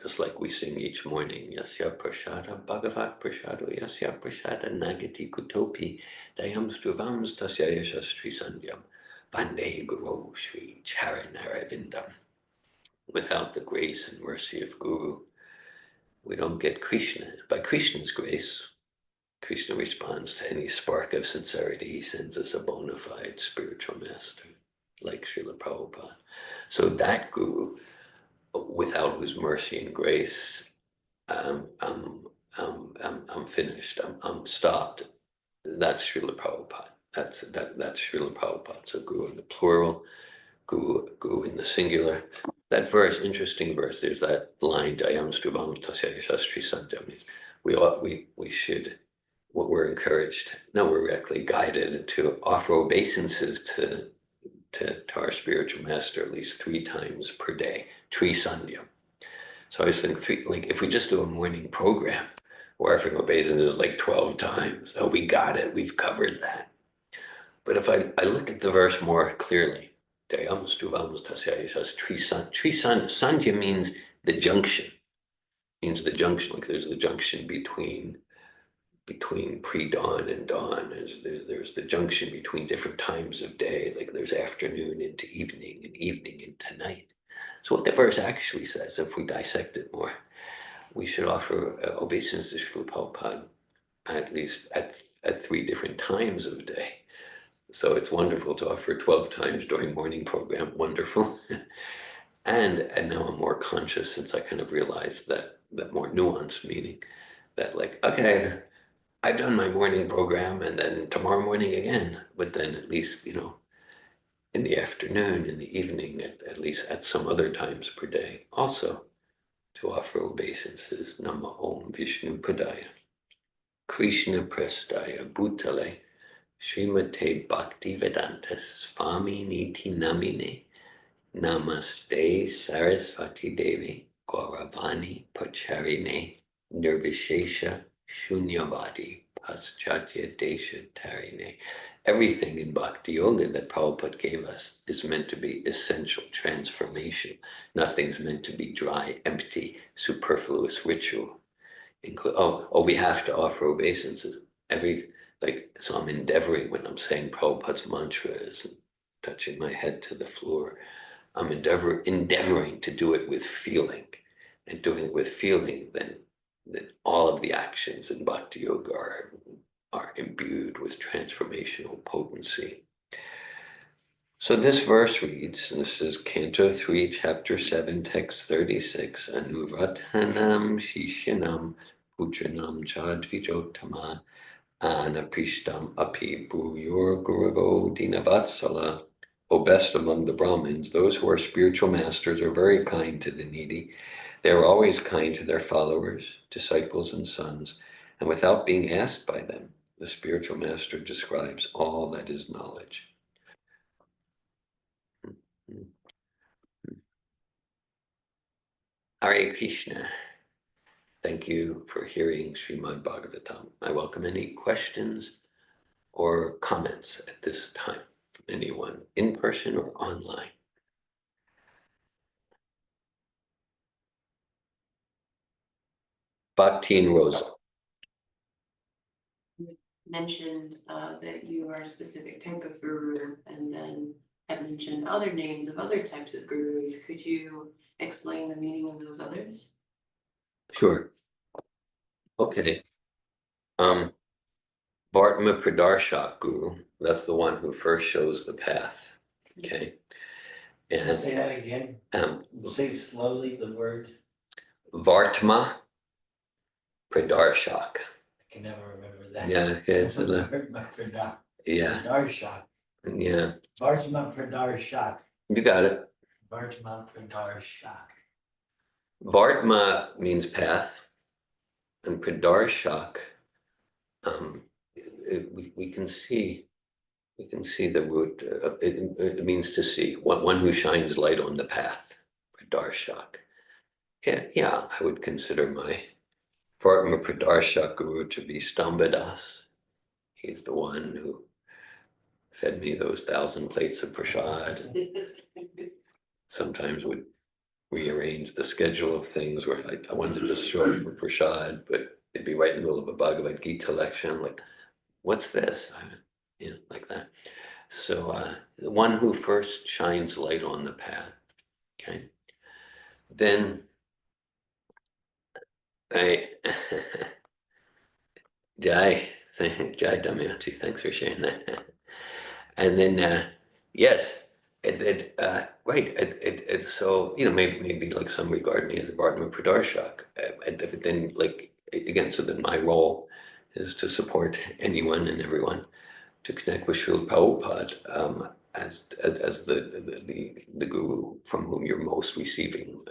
just like we sing each morning, Yasya Prashada Bhagavat Prashado Yasya Prashada Nagati Kutopi Dayam Struvams Tasya Yashastri Sandhyam Bande Guru Sri Charanarvindam. Without the grace and mercy of Guru, we don't get Krishna. By Krishna's grace, Krishna responds to any spark of sincerity. He sends us a bona fide spiritual master, like Srila Prabhupada. So that Guru, without whose mercy and grace I'm finished. I'm stopped. That's Srila Prabhupada. That's Srila Prabhupada. So Guru in the plural, Guru in the singular. That verse, interesting verse. There's that line. Dayam Strubam Tasya Shastri Santam. We should. What we're encouraged. No, we're actually guided to offer obeisances to our spiritual master at least 3 times per day. Tri Sandhyam. So I was thinking, like, if we just do a morning program, we're offering obeisances like 12 times. Oh, we got it. We've covered that. But if I look at the verse more clearly, Sandhya means the junction. Means the junction. Like there's the junction between pre-dawn and dawn. There's the junction between different times of day. Like there's afternoon into evening and evening into night. So what the verse actually says, if we dissect it more, we should offer obeisance to Srila Prabhupada at least at 3 different times of day. So it's wonderful to offer 12 times during morning program, wonderful. and now I'm more conscious since I kind of realized that more nuanced meaning that like, okay, I've done my morning program and then tomorrow morning again, but then at least, in the afternoon, in the evening, at least at some other times per day, also to offer obeisances. Nama Om Vishnu Padaya, Krishna Prestaya Bhutale, Srimate Bhakti Vedanta Swami Niti Namine, Namaste Sarasvati Devi, Gauravani Pacharine, Nirvishesha Shunyavadi, Paschatya Desha Tarine. Everything in Bhakti Yoga that Prabhupada gave us is meant to be essential transformation. Nothing's meant to be dry, empty, superfluous ritual. We have to offer obeisances. So I'm endeavoring when I'm saying Prabhupada's mantras and touching my head to the floor. I'm endeavoring to do it with feeling, and doing it with feeling, then all of the actions in Bhakti Yoga are imbued with transformational potency. So this verse reads, and this is Canto 3, Chapter 7, Text 36, Anuvratanam Shishinam Putranam Chadvijotama Anaprishtam Api Bhuyur Guravo Dinavatsala. O best among the Brahmins, those who are spiritual masters are very kind to the needy. They are always kind to their followers, disciples, and sons, and without being asked by them, the spiritual master describes all that is knowledge. Hare Krishna. Thank you for hearing Srimad Bhagavatam. I welcome any questions or comments at this time from anyone in person or online. Bhakti and Rosa. Mentioned that you are a specific type of guru, and then had mentioned other names of other types of gurus. Could you explain the meaning of those others? Sure. Okay. Bhartma Pradarshak Guru, that's the one who first shows the path. Okay. And Say that again. We'll say slowly the word. Vartma Pradarshak. I can never remember that. Yeah, it's a little, Vartma yeah, Pradarshak. yeah. Vartma Pradarshak. You got it. Vartma Pradarshak. Vartma means path, and Pradarshak, we can see the root. It means to see, one who shines light on the path. Pradarshak. Yeah, I would consider my Vartma Pradarshak Guru to be Stambadas. He's the one who fed me those 1,000 plates of prasad, and sometimes would rearrange the schedule of things where I wanted to just show up for prasad, but it'd be right in the middle of a Bhagavad Gita lecture. I'm like, what's this? Like that. So the one who first shines light on the path. Okay. Then I Jai, Jai Damayanti, thanks for sharing that. And then yes, so maybe like some regard me as a Bhartma Pradarshak, but then like again, so then my role is to support anyone and everyone to connect with Srila Prabhupada as the guru from whom you're most receiving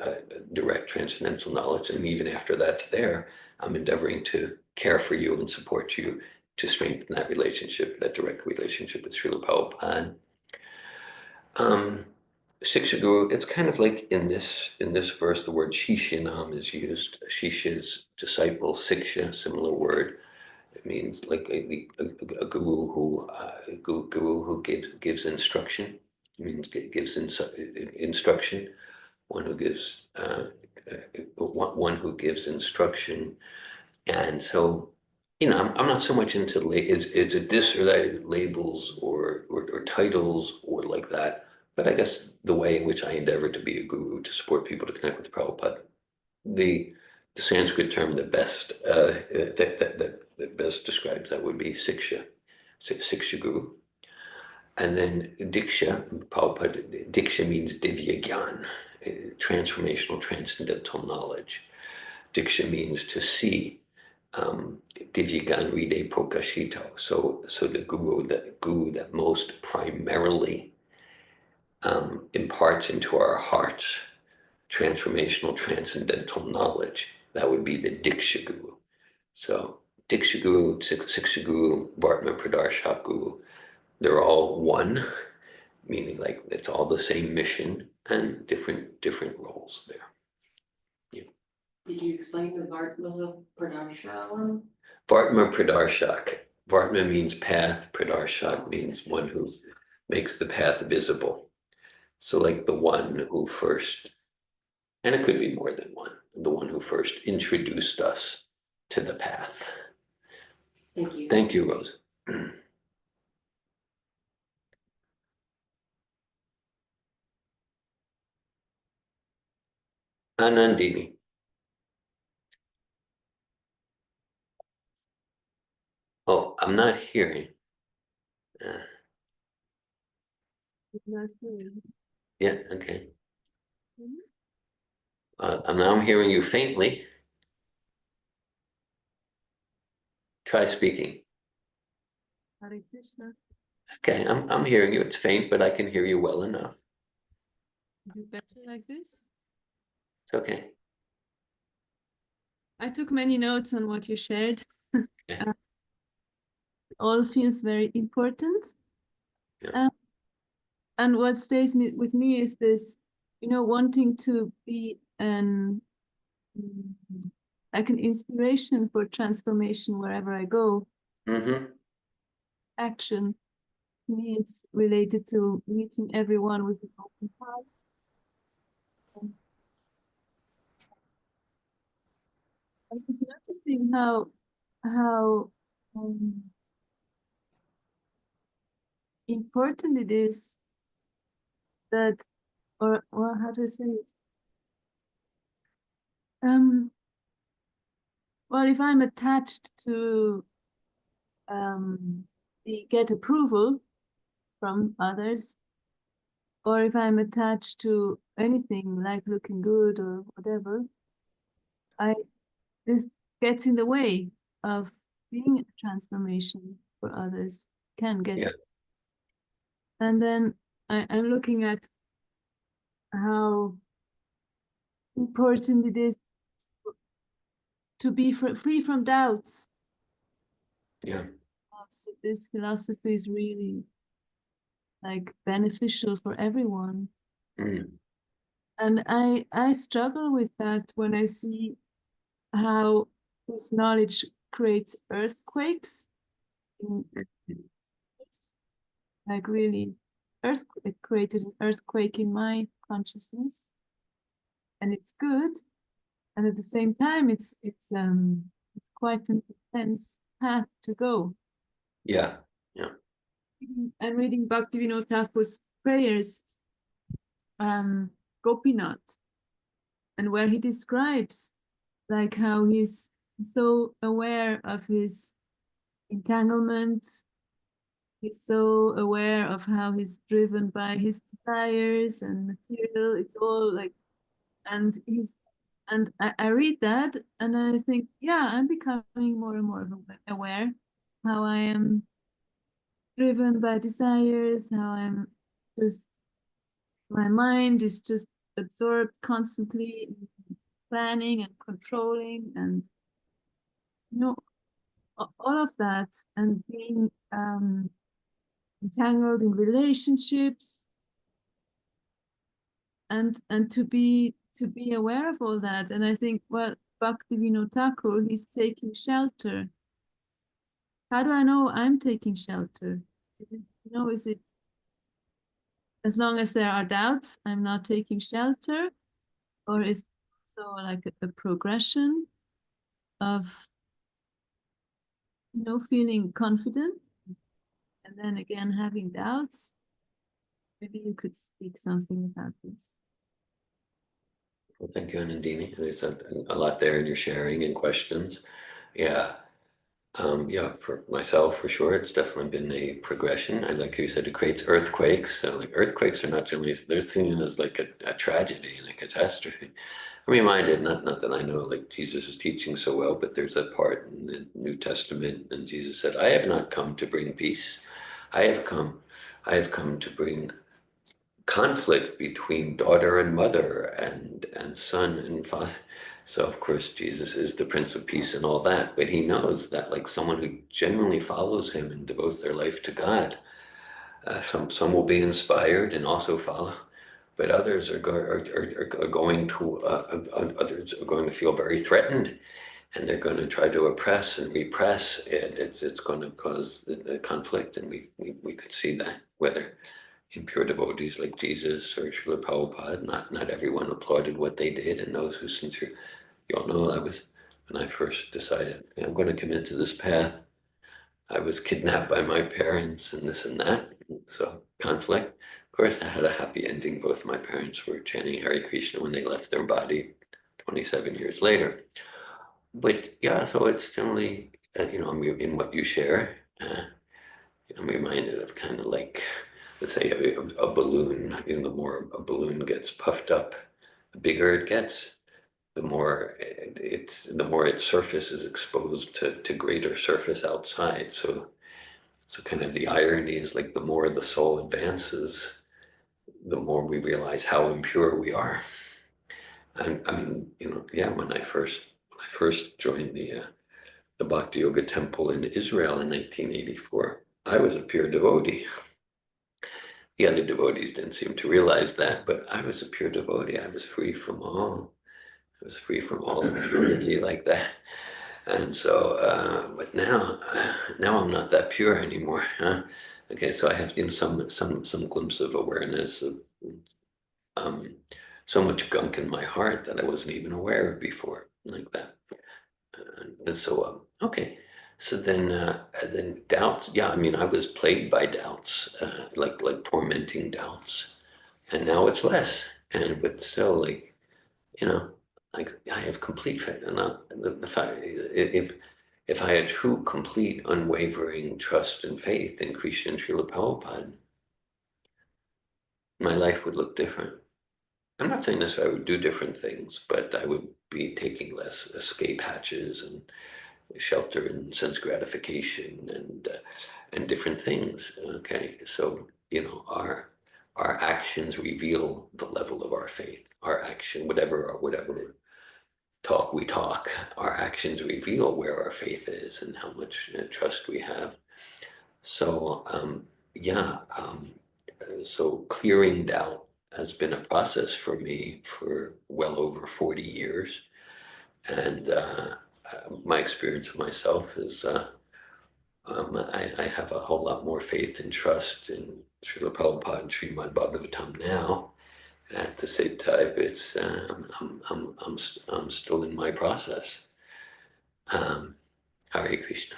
direct transcendental knowledge, and even after that's there, I'm endeavoring to care for you and support you to strengthen that relationship, that direct relationship with Srila Prabhupada. Siksha Guru, it's kind of like in this verse, the word Shishyanam is used. Shishya's disciple, Siksha, similar word. It means like a guru who gives instruction. It means gives instruction. One who gives one who gives instruction. And so, I'm not so much into it's a this or that labels or titles or like that. But I guess the way in which I endeavor to be a guru to support people to connect with Prabhupada, the Sanskrit term that best that best describes that would be Siksha, Siksha Guru. And then Diksha, Prabhupada, Diksha means Divya Gyan, transformational, transcendental knowledge. Diksha means to see, Divya Gyan Ride Prokashito. So the guru that most primarily imparts into our hearts transformational, transcendental knowledge. That would be the Diksha Guru. So Diksha Guru, Siksha Guru, Bhartma Pradarshak Guru, they're all one, meaning like it's all the same mission and different roles there. Yeah. Did you explain the Vartma Pradarshak one? Bhartma Pradarshak. Bhartma means path, Pradarshak means one who makes the path visible. So like the one who first, and it could be more than one, the one who first introduced us to the path. Thank you. Thank you, Rose. Anandini. Oh, I'm not hearing. Not hearing. Yeah, okay. Now I'm hearing you faintly. Try speaking. Hare Krishna. Okay, I'm hearing you. It's faint, but I can hear you well enough. Is it better like this? It's okay. I took many notes on what you shared. Okay. All feels very important. Yeah. And what stays with me is this, wanting to be like an inspiration for transformation wherever I go. Mm-hmm. Action means related to meeting everyone with an open heart. I was noticing how important it is that, or well, how do I say it? well, if I'm attached to get approval from others, or if I'm attached to anything like looking good or whatever, this gets in the way of being a transformation for others. Can get. Yeah. And then I'm looking at how important it is to be free from doubts. Yeah. This philosophy is really like beneficial for everyone. Mm. And I struggle with that when I see how this knowledge creates earthquakes. Like really, it created an earthquake in my consciousness, and it's good. And at the same time, it's quite an intense path to go. Yeah. Yeah. I'm reading Bhaktivinoda Thakur's prayers, Gopinath, and where he describes like how he's so aware of his entanglement. He's so aware of how he's driven by his desires and material. It's all like, and I read that and I think, yeah, I'm becoming more and more aware how I am driven by desires, how I'm just, my mind is just absorbed constantly in planning and controlling and, you know, all of that, and being entangled in relationships, and to be aware of all that. And I think, well, Bhaktivinoda Thakur, he's taking shelter. How do I know I'm taking shelter? Is it as long as there are doubts, I'm not taking shelter, or is it so like a progression of feeling confident and then again having doubts? Maybe you could speak something about this. Well, thank you, Anandini. There's a lot there in your sharing and questions. Yeah. Yeah, for myself, for sure, it's definitely been a progression. I like how you said it creates earthquakes. So like earthquakes are not generally, they're seen as like a tragedy and a catastrophe. I'm reminded, not that I know like Jesus is teaching so well, but there's that part in the New Testament, and Jesus said, I have not come to bring peace. I have come to bring conflict between daughter and mother and son and father. So of course Jesus is the Prince of Peace and all that, but he knows that like someone who genuinely follows him and devotes their life to God, some will be inspired and also follow, but others are going to others are going to feel very threatened, and they're going to try to oppress and repress it. It's going to cause conflict, and we could see that whether impure devotees like Jesus or Srila Prabhupada, not everyone applauded what they did, and those who sincere, you all know I was, when I first decided I'm going to commit to this path, I was kidnapped by my parents and this and that, so conflict. Of course, I had a happy ending. Both my parents were chanting Hare Krishna when they left their body 27 years later. But yeah, so it's generally, in what you share, I'm reminded of kind of like, let's say a balloon. The more a balloon gets puffed up, the bigger it gets, the more the more its surface is exposed to greater surface outside. So kind of the irony is like the more the soul advances, the more we realize how impure we are. I mean, yeah, when I first joined the Bhakti Yoga Temple in Israel in 1984, I was a pure devotee. The other devotees didn't seem to realize that, but I was a pure devotee. I was free from all impurity like that. And so, but now I'm not that pure anymore. Huh? Okay, so I have some glimpse of awareness of so much gunk in my heart that I wasn't even aware of before, like that. And so, okay. So then doubts. Yeah, I mean, I was plagued by doubts, like tormenting doubts, and now it's less. And but still, like, you know, like I have complete faith, and the fact if I had true, complete, unwavering trust and faith in Krishna and Srila Prabhupada, my life would look different. I'm not saying necessarily I would do different things, but I would be taking less escape hatches and shelter and sense gratification and different things. Okay, so you know our actions reveal the level of our faith. Our action, whatever talk we talk, our actions reveal where our faith is and how much trust we have. So yeah, so clearing doubt has been a process for me for well over 40 years. And my experience of myself is I have a whole lot more faith and trust in Srila Prabhupada and Srimad Bhagavatam now. At the same time, it's I'm still in my process. Hare Krishna.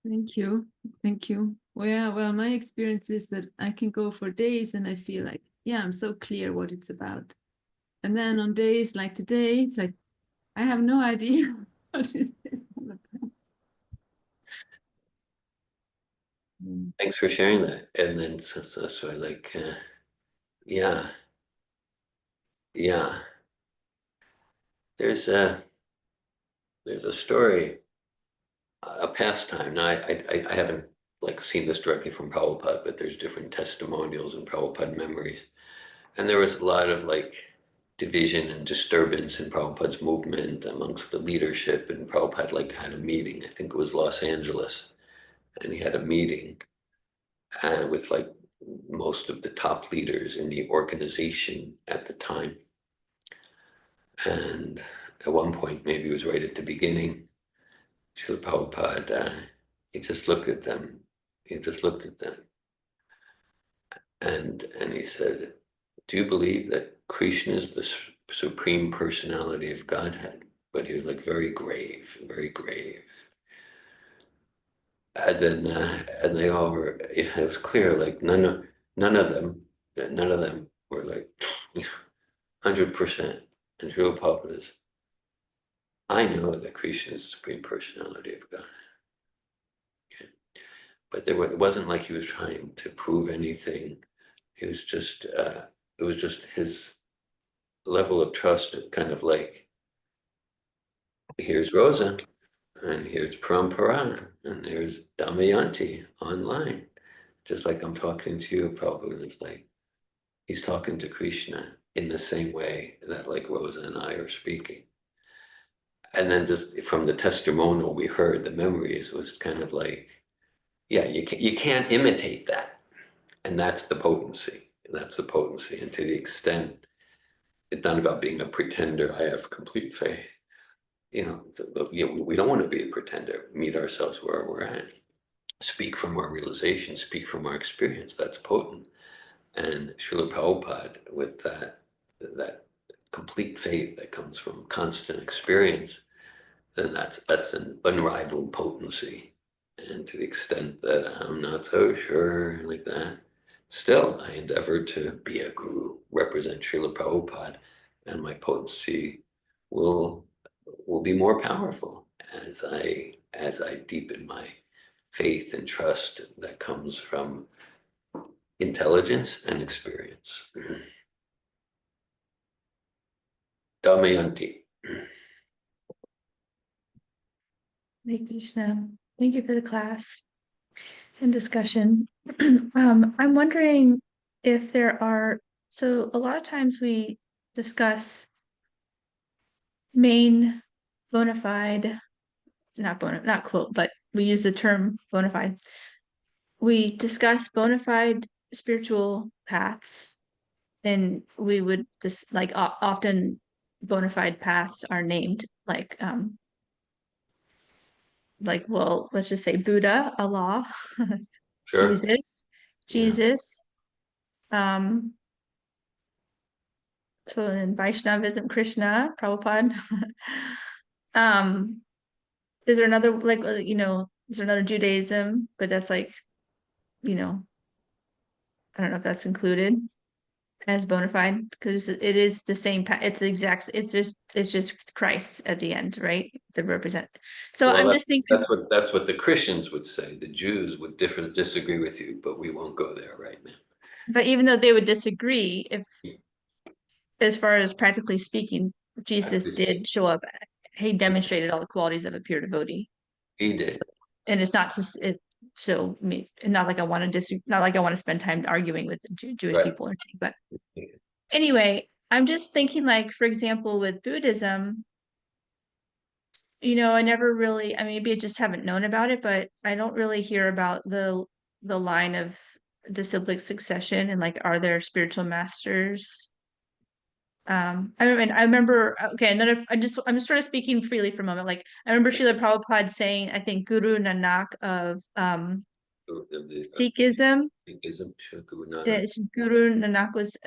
Thank you. Thank you. Well, yeah, well, my experience is that I can go for days and I feel like, yeah, I'm so clear what it's about. And then on days like today, it's like, I have no idea what is this all about. Thanks for sharing that. And then so I like, yeah, yeah. There's a story, a pastime. Now I haven't like seen this directly from Prabhupada, but there's different testimonials and Prabhupada memories. And there was a lot of like division and disturbance in Prabhupada's movement amongst the leadership. And Prabhupada like had a meeting, I think it was Los Angeles, and he had a meeting with like most of the top leaders in the organization at the time. And at one point, maybe it was right at the beginning, Srila Prabhupada, he just looked at them. He just looked at them. And he said, do you believe that Krishna is the supreme personality of Godhead? But he was like very grave, very grave. And then, and they all were, it was clear, like none of them were like 100%. And Srila Prabhupada is, I know that Krishna is the supreme personality of God. Okay. But it wasn't like he was trying to prove anything. It was just his level of trust, kind of like, here's Rosa, and here's Parampara, and there's Damayanti online. Just like I'm talking to you, probably it's like he's talking to Krishna in the same way that like Rosa and I are speaking. And then just from the testimonial we heard, the memories was kind of like, yeah, you can't imitate that. And that's the potency. That's the potency. And to the extent it's not about being a pretender, I have complete faith. You know, we don't want to be a pretender, meet ourselves where we're at. Speak from our realization, speak from our experience. That's potent. And Srila Prabhupada, with that complete faith that comes from constant experience, then that's an unrivaled potency. And to the extent that I'm not so sure like that, still I endeavor to be a guru, represent Srila Prabhupada, and my potency will be more powerful as I deepen my faith and trust that comes from intelligence and experience. Damayanti. Hare Krishna. Thank you for the class and discussion. I'm wondering if there are, so a lot of times we discuss main bona fide, not quote, but we use the term bona fide. We discuss bona fide spiritual paths, and we would just like often bona fide paths are named like, well, let's just say Buddha, Allah, Sure. Jesus. Um, so in Vaishnavism, Krishna, Prabhupada. um, is there another like is there another Judaism? But that's like, I don't know if that's included. as bona fide? Because it is the same, it's the exact, it's just Christ at the end, right? The represent. So Well, I'm just thinking, that's what the Christians would say. The Jews would disagree with you, but we won't go there right now. but even though they would disagree, if, as far as practically speaking, Jesus did show up, he demonstrated all the qualities of a pure devotee. He did. And it's not just, it's, so me, not like I want to not like I want to spend time arguing with Jewish Right. people or anything, but anyway, I'm just thinking, like, for example, with Buddhism, I never really, I maybe I just haven't known about it, but I don't really hear about the line of disciplic succession and, like, are there spiritual masters? I remember, okay, I'm just sort of speaking freely for a moment. Like, I remember Srila Prabhupada saying, I think Guru Nanak of Sikhism, Guru Nanak was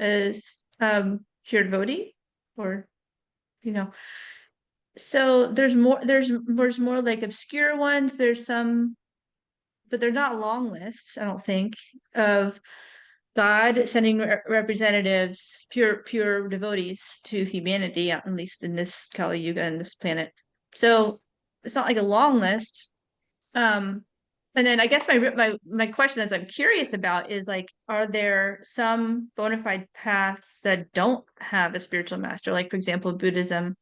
pure devotee, or so there's more like obscure ones. There's some, but they're not long lists, I don't think, of God sending representatives, pure devotees to humanity, at least in this Kali Yuga and this planet. So it's not like a long list. And then I guess my question that I'm curious about is, like, are there some bona fide paths that don't have a spiritual master? Like, for example, Buddhism.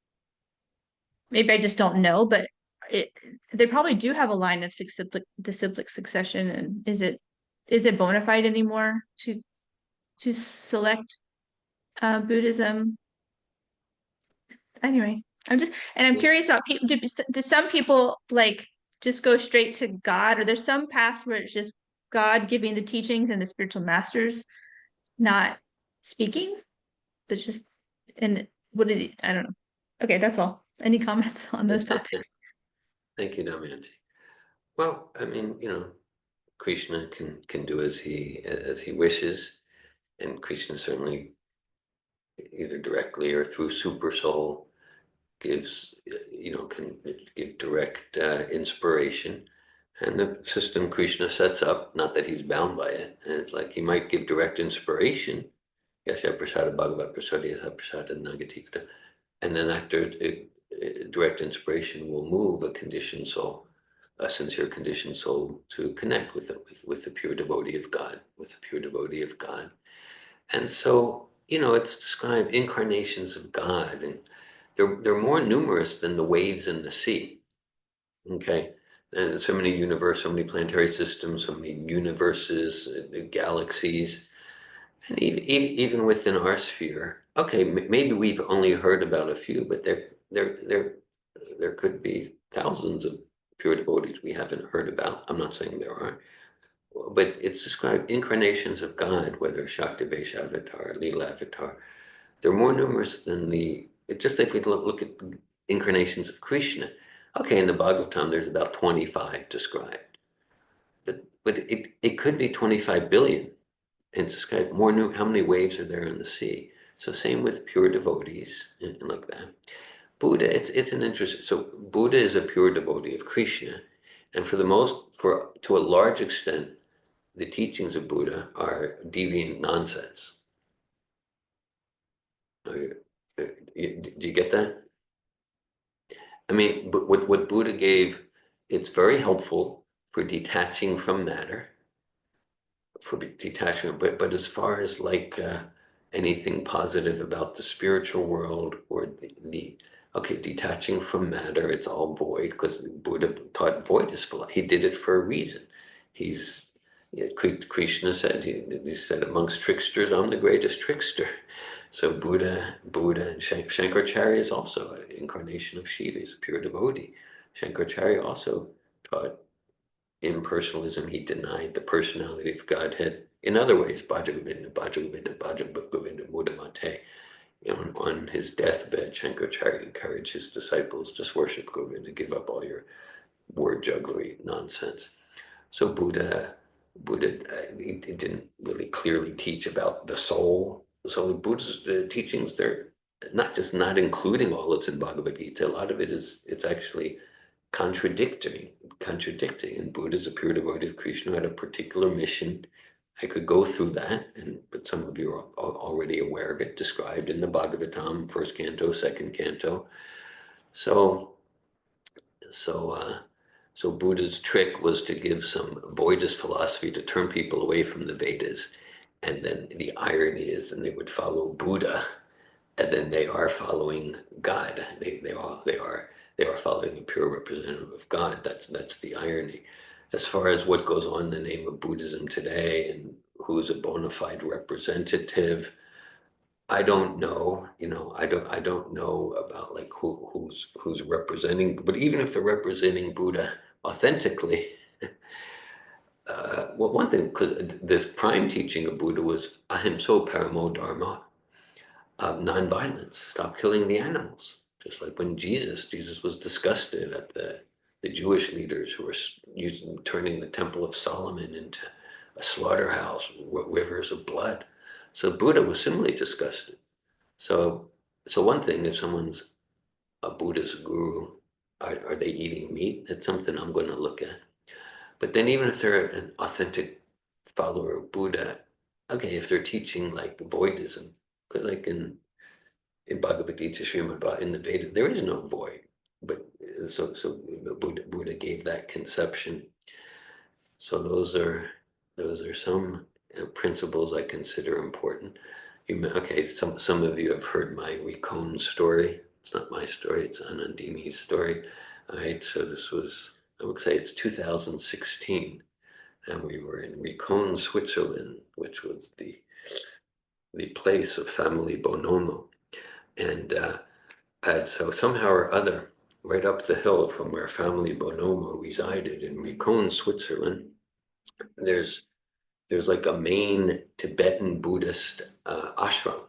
Maybe I just don't know, but they probably do have a line of disciplic succession. And is it bona fide anymore to select Buddhism? Anyway, I'm curious about people. Do some people, like, just go straight to God, or there's some paths where it's just God giving the teachings and the spiritual masters not speaking? It's just, and I don't know. Okay, that's all. Any comments on those topics? Thank you, Damayanti. Well, I mean, Krishna can do as he wishes, and Krishna certainly, either directly or through Super Soul, gives, can give direct inspiration. And the system Krishna sets up, not that he's bound by it, and it's like he might give direct inspiration. Yasya prasada bhagavat prasada prasada nagatikata. And then after direct inspiration will move a conditioned soul, a sincere conditioned soul, to connect with the pure devotee of God, with the pure devotee of God. And so, it's described incarnations of God, and they're more numerous than the waves in the sea. Okay. And so many universes, so many planetary systems, so many universes, galaxies, and even within our sphere. Okay, maybe we've only heard about a few, but there could be thousands of pure devotees we haven't heard about. I'm not saying there aren't, but it's described incarnations of God, whether Shakti Avatar, Leela Avatar. They're more numerous than just if we look at incarnations of Krishna. Okay, in the Bhagavatam, there's about 25 described, but it could be 25 billion. And it's described more new. How many waves are there in the sea? So same with pure devotees and like that. Buddha, it's an interest. So Buddha is a pure devotee of Krishna, and to a large extent, the teachings of Buddha are deviant nonsense. Do you get that? I mean, what Buddha gave, it's very helpful for detaching from matter, but as far as, like, anything positive about the spiritual world, or detaching from matter, it's all void, because Buddha taught void is full. He did it for a reason. Krishna said, he said, amongst tricksters, I'm the greatest trickster. So Buddha and Shankaracharya is also an incarnation of Shiva. He's a pure devotee. Shankaracharya also taught impersonalism. He denied the personality of Godhead in other ways. Bhaja Govinda, Mudamate. On his deathbed, Shankaracharya encouraged his disciples, just worship Govinda, give up all your word jugglery nonsense. So Buddha, he didn't really clearly teach about the soul. So Buddha's teachings, they're not just not including all that's in Bhagavad Gita. A lot of it's actually contradicting. And Buddha is a pure devotee of Krishna, had a particular mission, I could go through that, but some of you are already aware of it, described in the Bhagavatam, first canto, second canto. So, so Buddha's trick was to give some Buddhist philosophy to turn people away from the Vedas. And then the irony is, then they would follow Buddha, and then they are following God. They are following a pure representative of God. That's the irony. As far as what goes on in the name of Buddhism today and who's a bona fide representative, I don't know. I don't know about like who's representing. But even if they're representing Buddha authentically, well, one thing, because this prime teaching of Buddha was ahimso paramo dharma, nonviolence, stop killing the animals. Just like when Jesus was disgusted at the Jewish leaders who were turning the Temple of Solomon into a slaughterhouse, rivers of blood. So Buddha was similarly disgusted. So one thing, if someone's a Buddhist guru, are they eating meat? That's something I'm going to look at. But then even if they're an authentic follower of Buddha, okay, if they're teaching like voidism, because like in Bhagavad Gita, Srimad in the Veda, there is no void. But so Buddha gave that conception. So those are some principles I consider important. Okay, some of you have heard my recon story. It's not my story, it's Anandini's story. All right, so this was, I would say it's 2016, and we were in Recon, Switzerland, which was the place of family Bonomo. And so somehow or other, right up the hill from where family Bonomo resided in Recon, Switzerland, there's like a main Tibetan Buddhist ashram.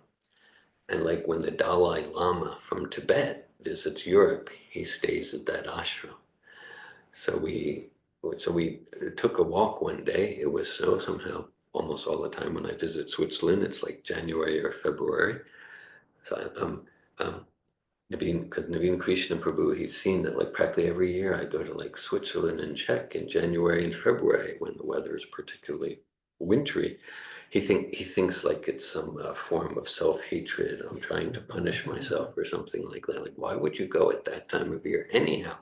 And like when the Dalai Lama from Tibet visits Europe, he stays at that ashram. So we took a walk one day. It was snow somehow. Almost all the time when I visit Switzerland, it's like January or February. So Naveen, because Naveen Krishna Prabhu, he's seen that like practically every year I go to like Switzerland and check in January and February when the weather is particularly wintry. He thinks like it's some form of self-hatred. I'm trying to punish myself or something like that. Like, why would you go at that time of year anyhow?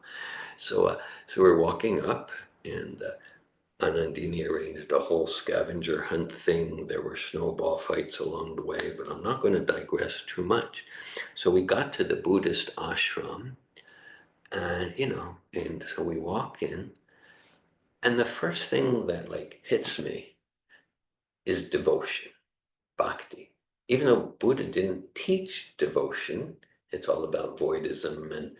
So we're walking up, and Anandini arranged a whole scavenger hunt thing. There were snowball fights along the way, but I'm not going to digress too much. So we got to the Buddhist ashram, and and so we walk in, and the first thing that like hits me is devotion, bhakti. Even though Buddha didn't teach devotion, it's all about voidism, and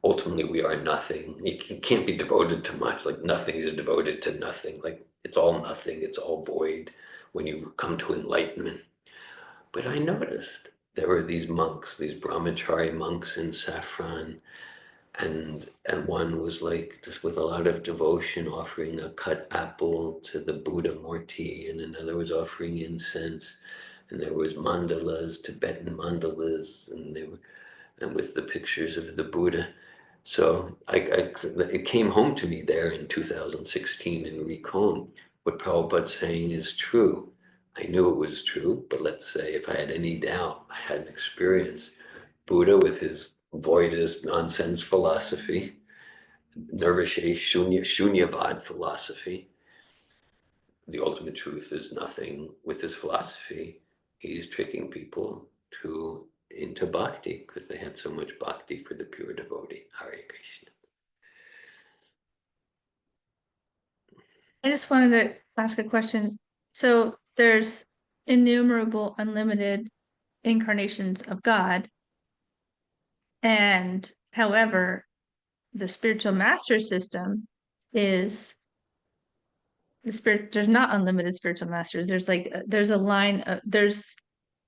ultimately we are nothing. You can't be devoted to much. Like nothing is devoted to nothing. Like it's all nothing. It's all void when you come to enlightenment. But I noticed there were these monks, these brahmachari monks in saffron, and one was like just with a lot of devotion offering a cut apple to the Buddha Murti, and another was offering incense, and there was mandalas, Tibetan mandalas, and with the pictures of the Buddha. So it came home to me there in 2016 in Recon. What Prabhupada's saying is true. I knew it was true, but let's say if I had any doubt, I had an experience. Buddha with his voidist nonsense philosophy, Nirvishe Shunyavad philosophy. The ultimate truth is nothing. With his philosophy, he's tricking people into bhakti because they had so much bhakti for the pure devotee. Hare Krishna. I just wanted to ask a question. So there's innumerable, unlimited incarnations of God. And however, the spiritual master system is there's not unlimited spiritual masters. There's like there's a line of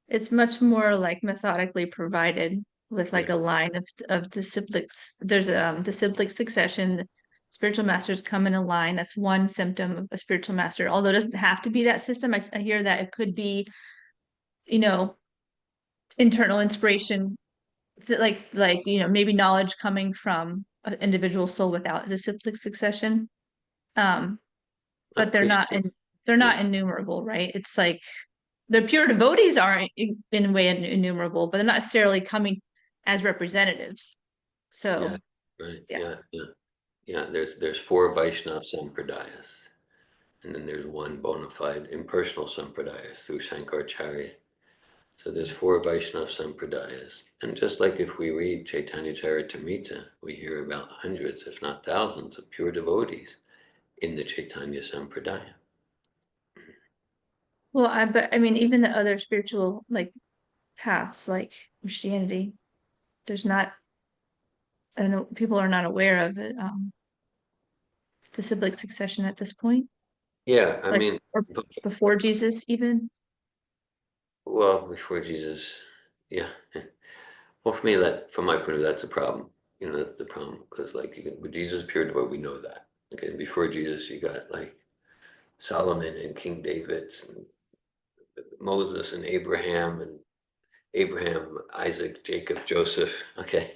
it's much more like methodically provided with like a line of disciplics. There's a disciplic succession. Spiritual masters come in a line. That's one symptom of a spiritual master. Although it doesn't have to be that system. I hear that it could be, internal inspiration, like maybe knowledge coming from an individual soul without disciplic succession. But they're not in. they're not innumerable, right? It's like the pure devotees are in a way innumerable, but they're not necessarily coming as representatives. So Right, yeah. yeah, there's 4 Vaishnava Sampradayas, and then there's 1 bona fide impersonal Sampradaya through Shankaracharya. So there's 4 Vaishnava Sampradayas. And just like if we read Chaitanya Charitamrita, we hear about hundreds, if not thousands, of pure devotees in the Chaitanya Sampradaya. Well, but I mean, even the other spiritual like paths, like Christianity, there's not. I don't know. People are not aware of it. Disciplic succession at this point, Yeah, I like mean, or before Jesus, even. well, before Jesus, yeah. Well, for me, from my point of view, that's a problem. You know, that's the problem, because like with Jesus pure devotee, we know that. Okay, before Jesus, you got like Solomon and King David, and Moses and Abraham, Isaac, Jacob, Joseph. Okay,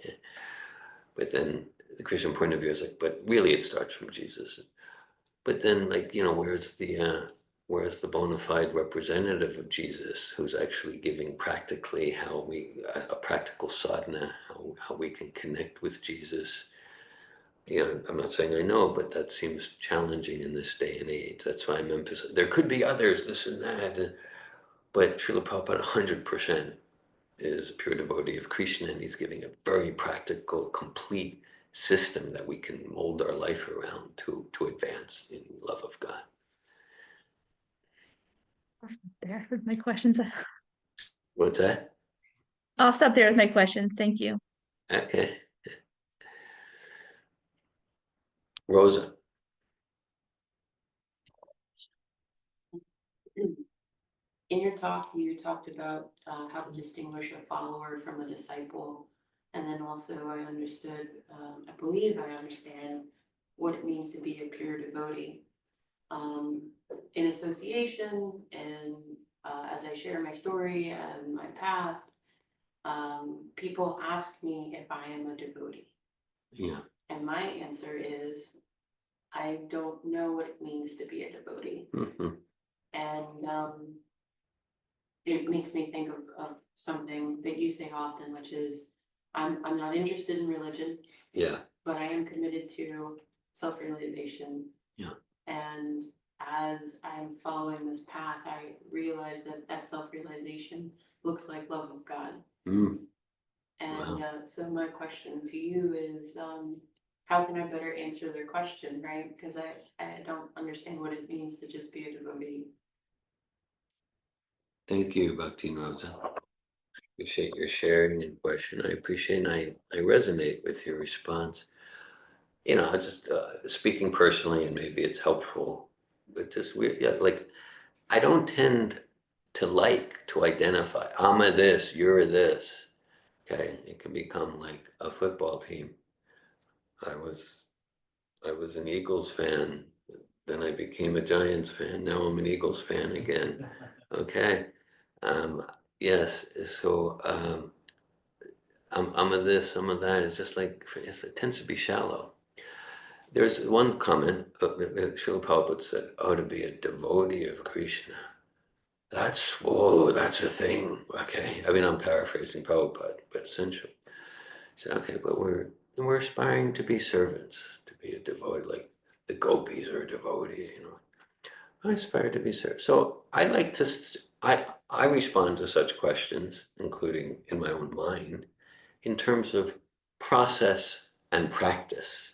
but then the Christian point of view is like, but really, it starts from Jesus. But then, like, you know, where's the bona fide representative of Jesus, who's actually giving practically a practical sadhana, how we can connect with Jesus? You know, I'm not saying I know, but that seems challenging in this day and age. That's why I'm emphasizing there could be others, this and that, but Srila Prabhupada 100% is a pure devotee of Krishna, and he's giving a very practical, complete system that we can mold our life around to advance in love of God. I'll stop there with my questions. What's that? I'll stop there with my questions. Thank you. Okay. Rosa. In your talk, you talked about how to distinguish a follower from a disciple. And then also I understood, I believe I understand what it means to be a pure devotee. In association and as I share my story and my path, people ask me if I am a devotee. Yeah. And my answer is, I don't know what it means to be a devotee. Mm-hmm. And it makes me think of something that you say often, which is, I'm not interested in religion, Yeah. but I am committed to self-realization. Yeah. And as I'm following this path, I realize that self-realization looks like love of God. Mm. And Wow. so my question to you is, how can I better answer their question, right? Because I don't understand what it means to just be a devotee. Thank you, Bhakti Rosa. Appreciate your sharing and question. I appreciate and I resonate with your response. You know, just speaking personally, and maybe it's helpful, but just yeah, like I don't tend to identify. I'm a this, you're a this. Okay, it can become like a football team. I was an Eagles fan, then I became a Giants fan. Now I'm an Eagles fan again. Okay, um, yes. So I'm a this, I'm a that. It's just like it tends to be shallow. There's one comment, Srila Prabhupada said, oh, to be a devotee of Krishna, that's a thing, okay? I mean, I'm paraphrasing Prabhupada, but essentially. He said, okay, but we're aspiring to be servants, to be a devotee, like the gopis are devotees, you know. I aspire to be served. So I like to, I respond to such questions, including in my own mind, in terms of process and practice.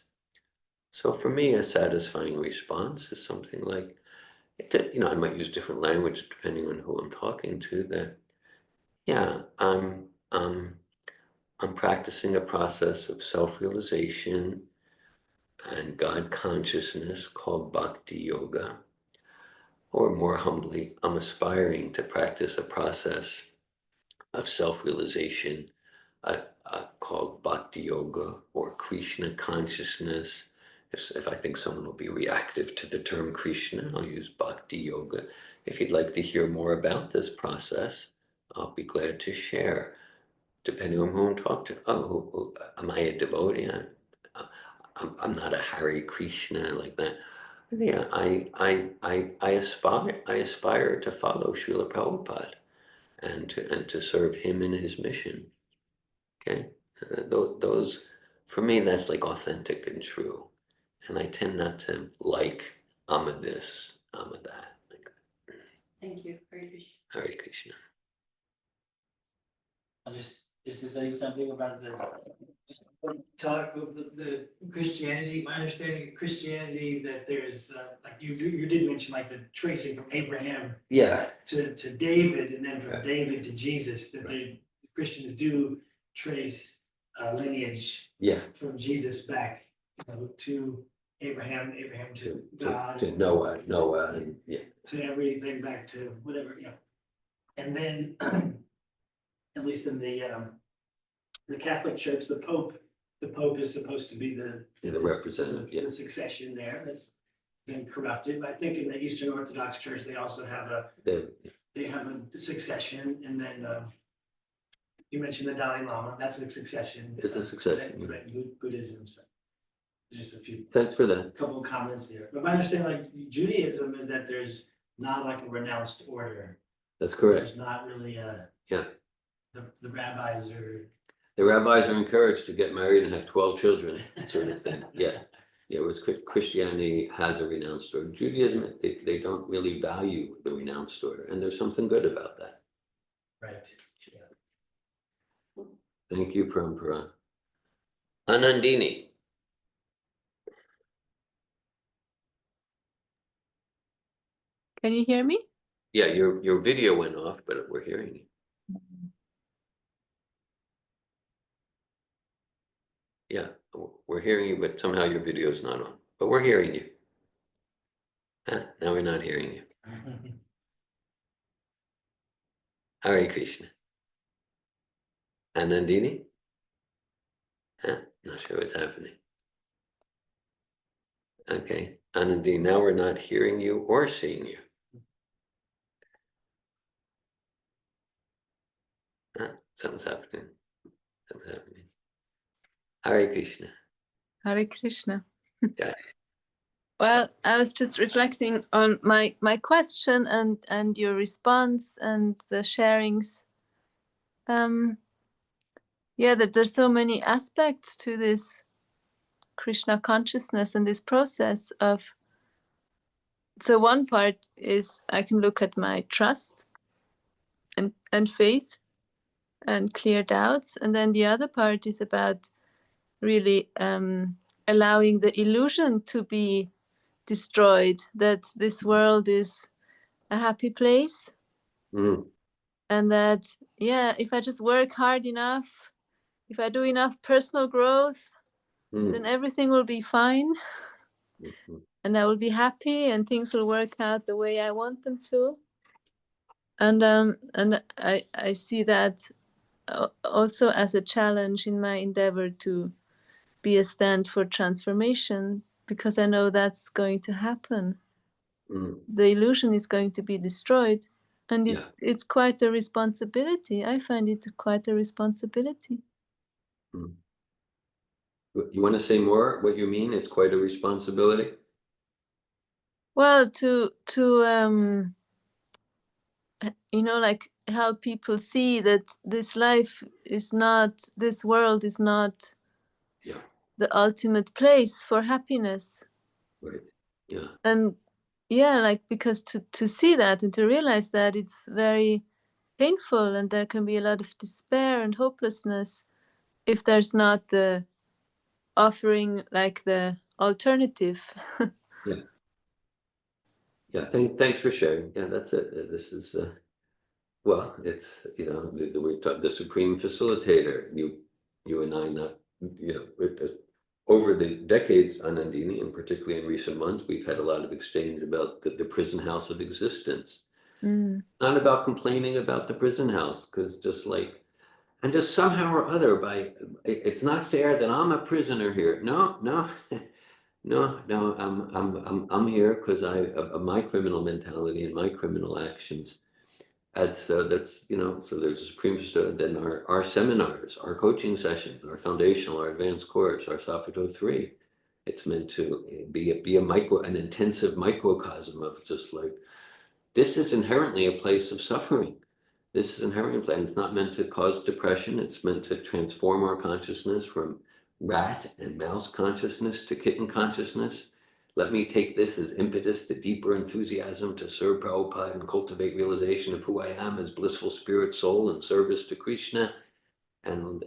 So for me, a satisfying response is something like, you know, I might use different language depending on who I'm talking to. That, yeah, I'm practicing a process of self-realization and God consciousness called Bhakti Yoga. Or more humbly, I'm aspiring to practice a process of self-realization called Bhakti Yoga or Krishna consciousness. If I think someone will be reactive to the term Krishna, I'll use Bhakti Yoga. If you'd like to hear more about this process, I'll be glad to share, depending on who I'm talking to. Am I a devotee? I'm not a Hare Krishna like that. Yeah, I aspire to follow Srila Prabhupada and to serve him in his mission. Okay, those for me that's like authentic and true, and I tend not to like I'm a this, I'm a that. Like, Thank you, Hare Krishna. Hare Krishna. I'll just to say something about the talk of the Christianity, my understanding of Christianity, that there's like you did mention like the tracing from Abraham Yeah, to David, and then from Right. David to Jesus, that the Christians do trace lineage yeah. from Jesus back, to Abraham to God, To Noah, and yeah. to everything back to whatever, and then at least in the Catholic Church, the Pope is supposed to be the representative. Yeah, the succession there that's been corrupted. But I think in the Eastern Orthodox Church, they also have they have a succession, and then you mentioned the Dalai Lama. That's a succession. It's a succession. Right, Buddhism. So just a few. Thanks for that. Couple of comments there. But my understanding, like Judaism, is that there's not like a renounced order. That's correct. There's not really a the rabbis are. The rabbis are encouraged to get married and have 12 children, sort of thing. Yeah. Whereas Christianity has a renounced order. Judaism, they don't really value the renounced order, and there's something good about that. Right. Thank you, Parampara. Anandini. Can you hear me? Yeah, your video went off, but we're hearing you. Yeah, we're hearing you, but somehow your video is not on. But we're hearing you. Now we're not hearing you. Hare Krishna. Anandini? Not sure what's happening. Okay, Anandini, now we're not hearing you or seeing you. Something's happening. Something's happening. Hare Krishna. Hare Krishna. Yeah. Well, I was just reflecting on my question and your response and the sharings. Yeah, that there's so many aspects to this Krishna consciousness and this process of. So one part is I can look at my trust and faith and clear doubts, and then the other part is about really allowing the illusion to be destroyed, that this world is a happy place. And that, if I just work hard enough, if I do enough personal growth, then everything will be fine. And I will be happy and things will work out the way I want them to. And I see that also as a challenge in my endeavor to be a stand for transformation, because I know that's going to happen. The illusion is going to be destroyed, and it's quite a responsibility. I find it quite a responsibility. You want to say more what you mean? It's quite a responsibility. Well, to like help people see that this life is not, this world is not the ultimate place for happiness. Right. Yeah. And like, because to see that and to realize that, it's very painful, and there can be a lot of despair and hopelessness if there's not the offering, like the alternative. Thanks for sharing. Yeah, that's it. This is well, it's we talk the supreme facilitator. You and I, not over the decades, Anandini, and particularly in recent months, we've had a lot of exchange about the prison house of existence. Not about complaining about the prison house, because just somehow or other, it's not fair that I'm a prisoner here. No, I'm here because of my criminal mentality and my criminal actions. That's so there's a supreme student. Then our seminars, our coaching sessions, our foundational, our advanced course, our Safito 3. It's meant to be an intensive microcosm of just like, this is inherently a place of suffering. This is inherently, and it's not meant to cause depression. It's meant to transform our consciousness from rat and mouse consciousness to kitten consciousness. Let me take this as impetus to deeper enthusiasm to serve Prabhupada and cultivate realization of who I am as blissful spirit, soul, and service to Krishna. And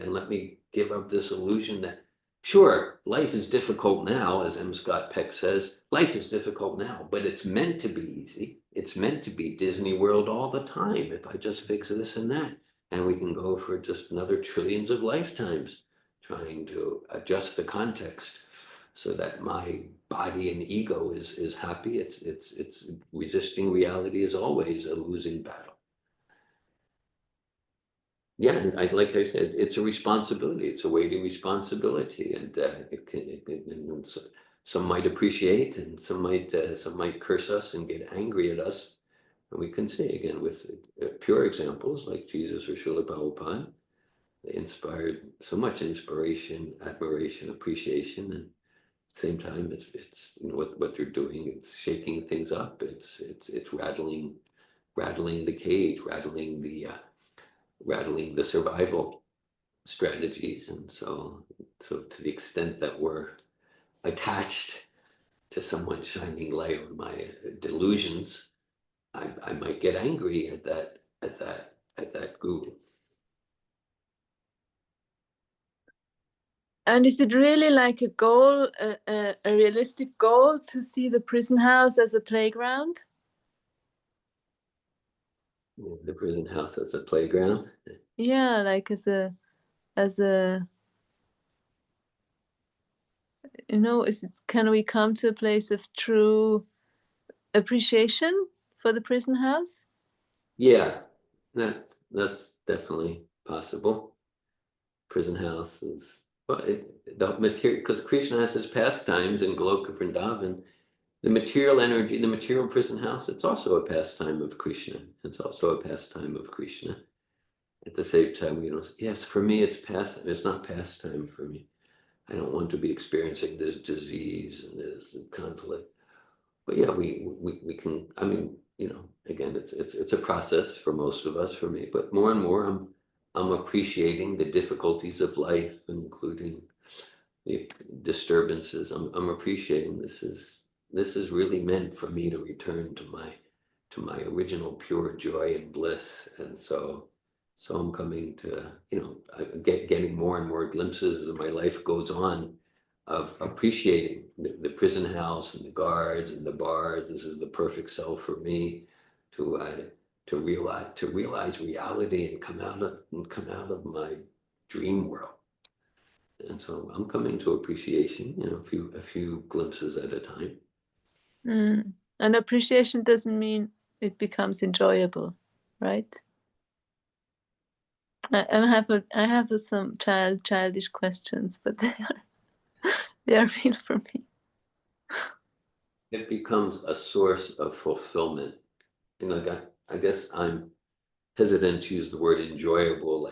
let me give up this illusion that, sure, life is difficult now, as M. Scott Peck says, life is difficult now, but it's meant to be easy. It's meant to be Disney World all the time if I just fix this and that. And we can go for just another trillions of lifetimes trying to adjust the context so that my body and ego is happy. It's resisting reality is always a losing battle. Yeah, and like I said, it's a responsibility. It's a weighty responsibility, and some might appreciate, and some might curse us and get angry at us. And we can say again with pure examples like Jesus or Srila Prabhupada, they inspired so much inspiration, admiration, appreciation, and at the same time, it's you know, what they're doing. It's shaking things up. It's rattling the cage, rattling the survival strategies. And so to the extent that we're attached to someone shining light on my delusions, I might get angry at that guru. And is it really like a goal, a realistic goal, to see the prison house as a playground? The prison house as a playground. Yeah, like as a can we come to a place of true appreciation for the prison house? Yeah, that's definitely possible. Prison house is, well, the material, because Krishna has his pastimes in Goloka Vrindavan. The material energy, the material prison house, it's also a pastime of Krishna. It's also a pastime of Krishna. At the same time, yes, for me it's pastime. It's not pastime for me. I don't want to be experiencing this disease and this conflict. But yeah, we can. I mean, again, it's a process for most of us. For me, but more and more, I'm appreciating the difficulties of life, including the disturbances. I'm appreciating this is really meant for me to return to my original pure joy and bliss. And so I'm coming to, getting more and more glimpses as my life goes on of appreciating the prison house and the guards and the bars. This is the perfect self for me to realize reality and come out of my dream world. And so I'm coming to appreciation, a few glimpses at a time. And appreciation doesn't mean it becomes enjoyable, right? I have some childish questions, but they are real for me. It becomes a source of fulfillment. I guess I'm hesitant to use the word enjoyable,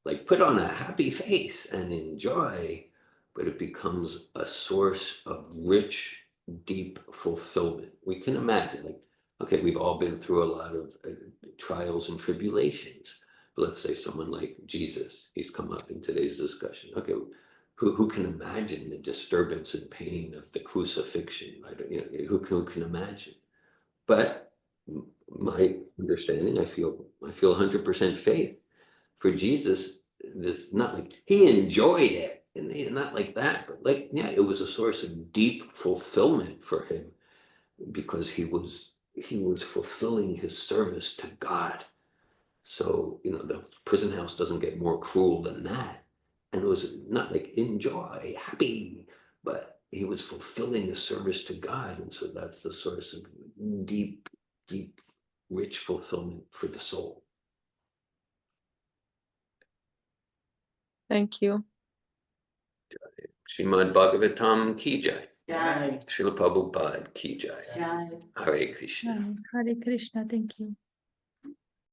like put on a happy face and enjoy, but it becomes a source of rich, deep fulfillment. We can imagine, okay, we've all been through a lot of trials and tribulations. But let's say someone like Jesus, he's come up in today's discussion. Okay, who can imagine the disturbance and pain of the crucifixion? Who can imagine? But my understanding, I feel 100% faith for Jesus. This not like he enjoyed it, and not like that, but it was a source of deep fulfillment for him because he was fulfilling his service to God. So the prison house doesn't get more cruel than that. And it was not like enjoy, happy, but he was fulfilling a service to God, and so that's the source of deep, rich fulfillment for the soul. Thank you. Srimad Bhagavatam ki jai. Jai. Srila Prabhupada ki jai. Jai. Hare Krishna. Hare Krishna, thank you.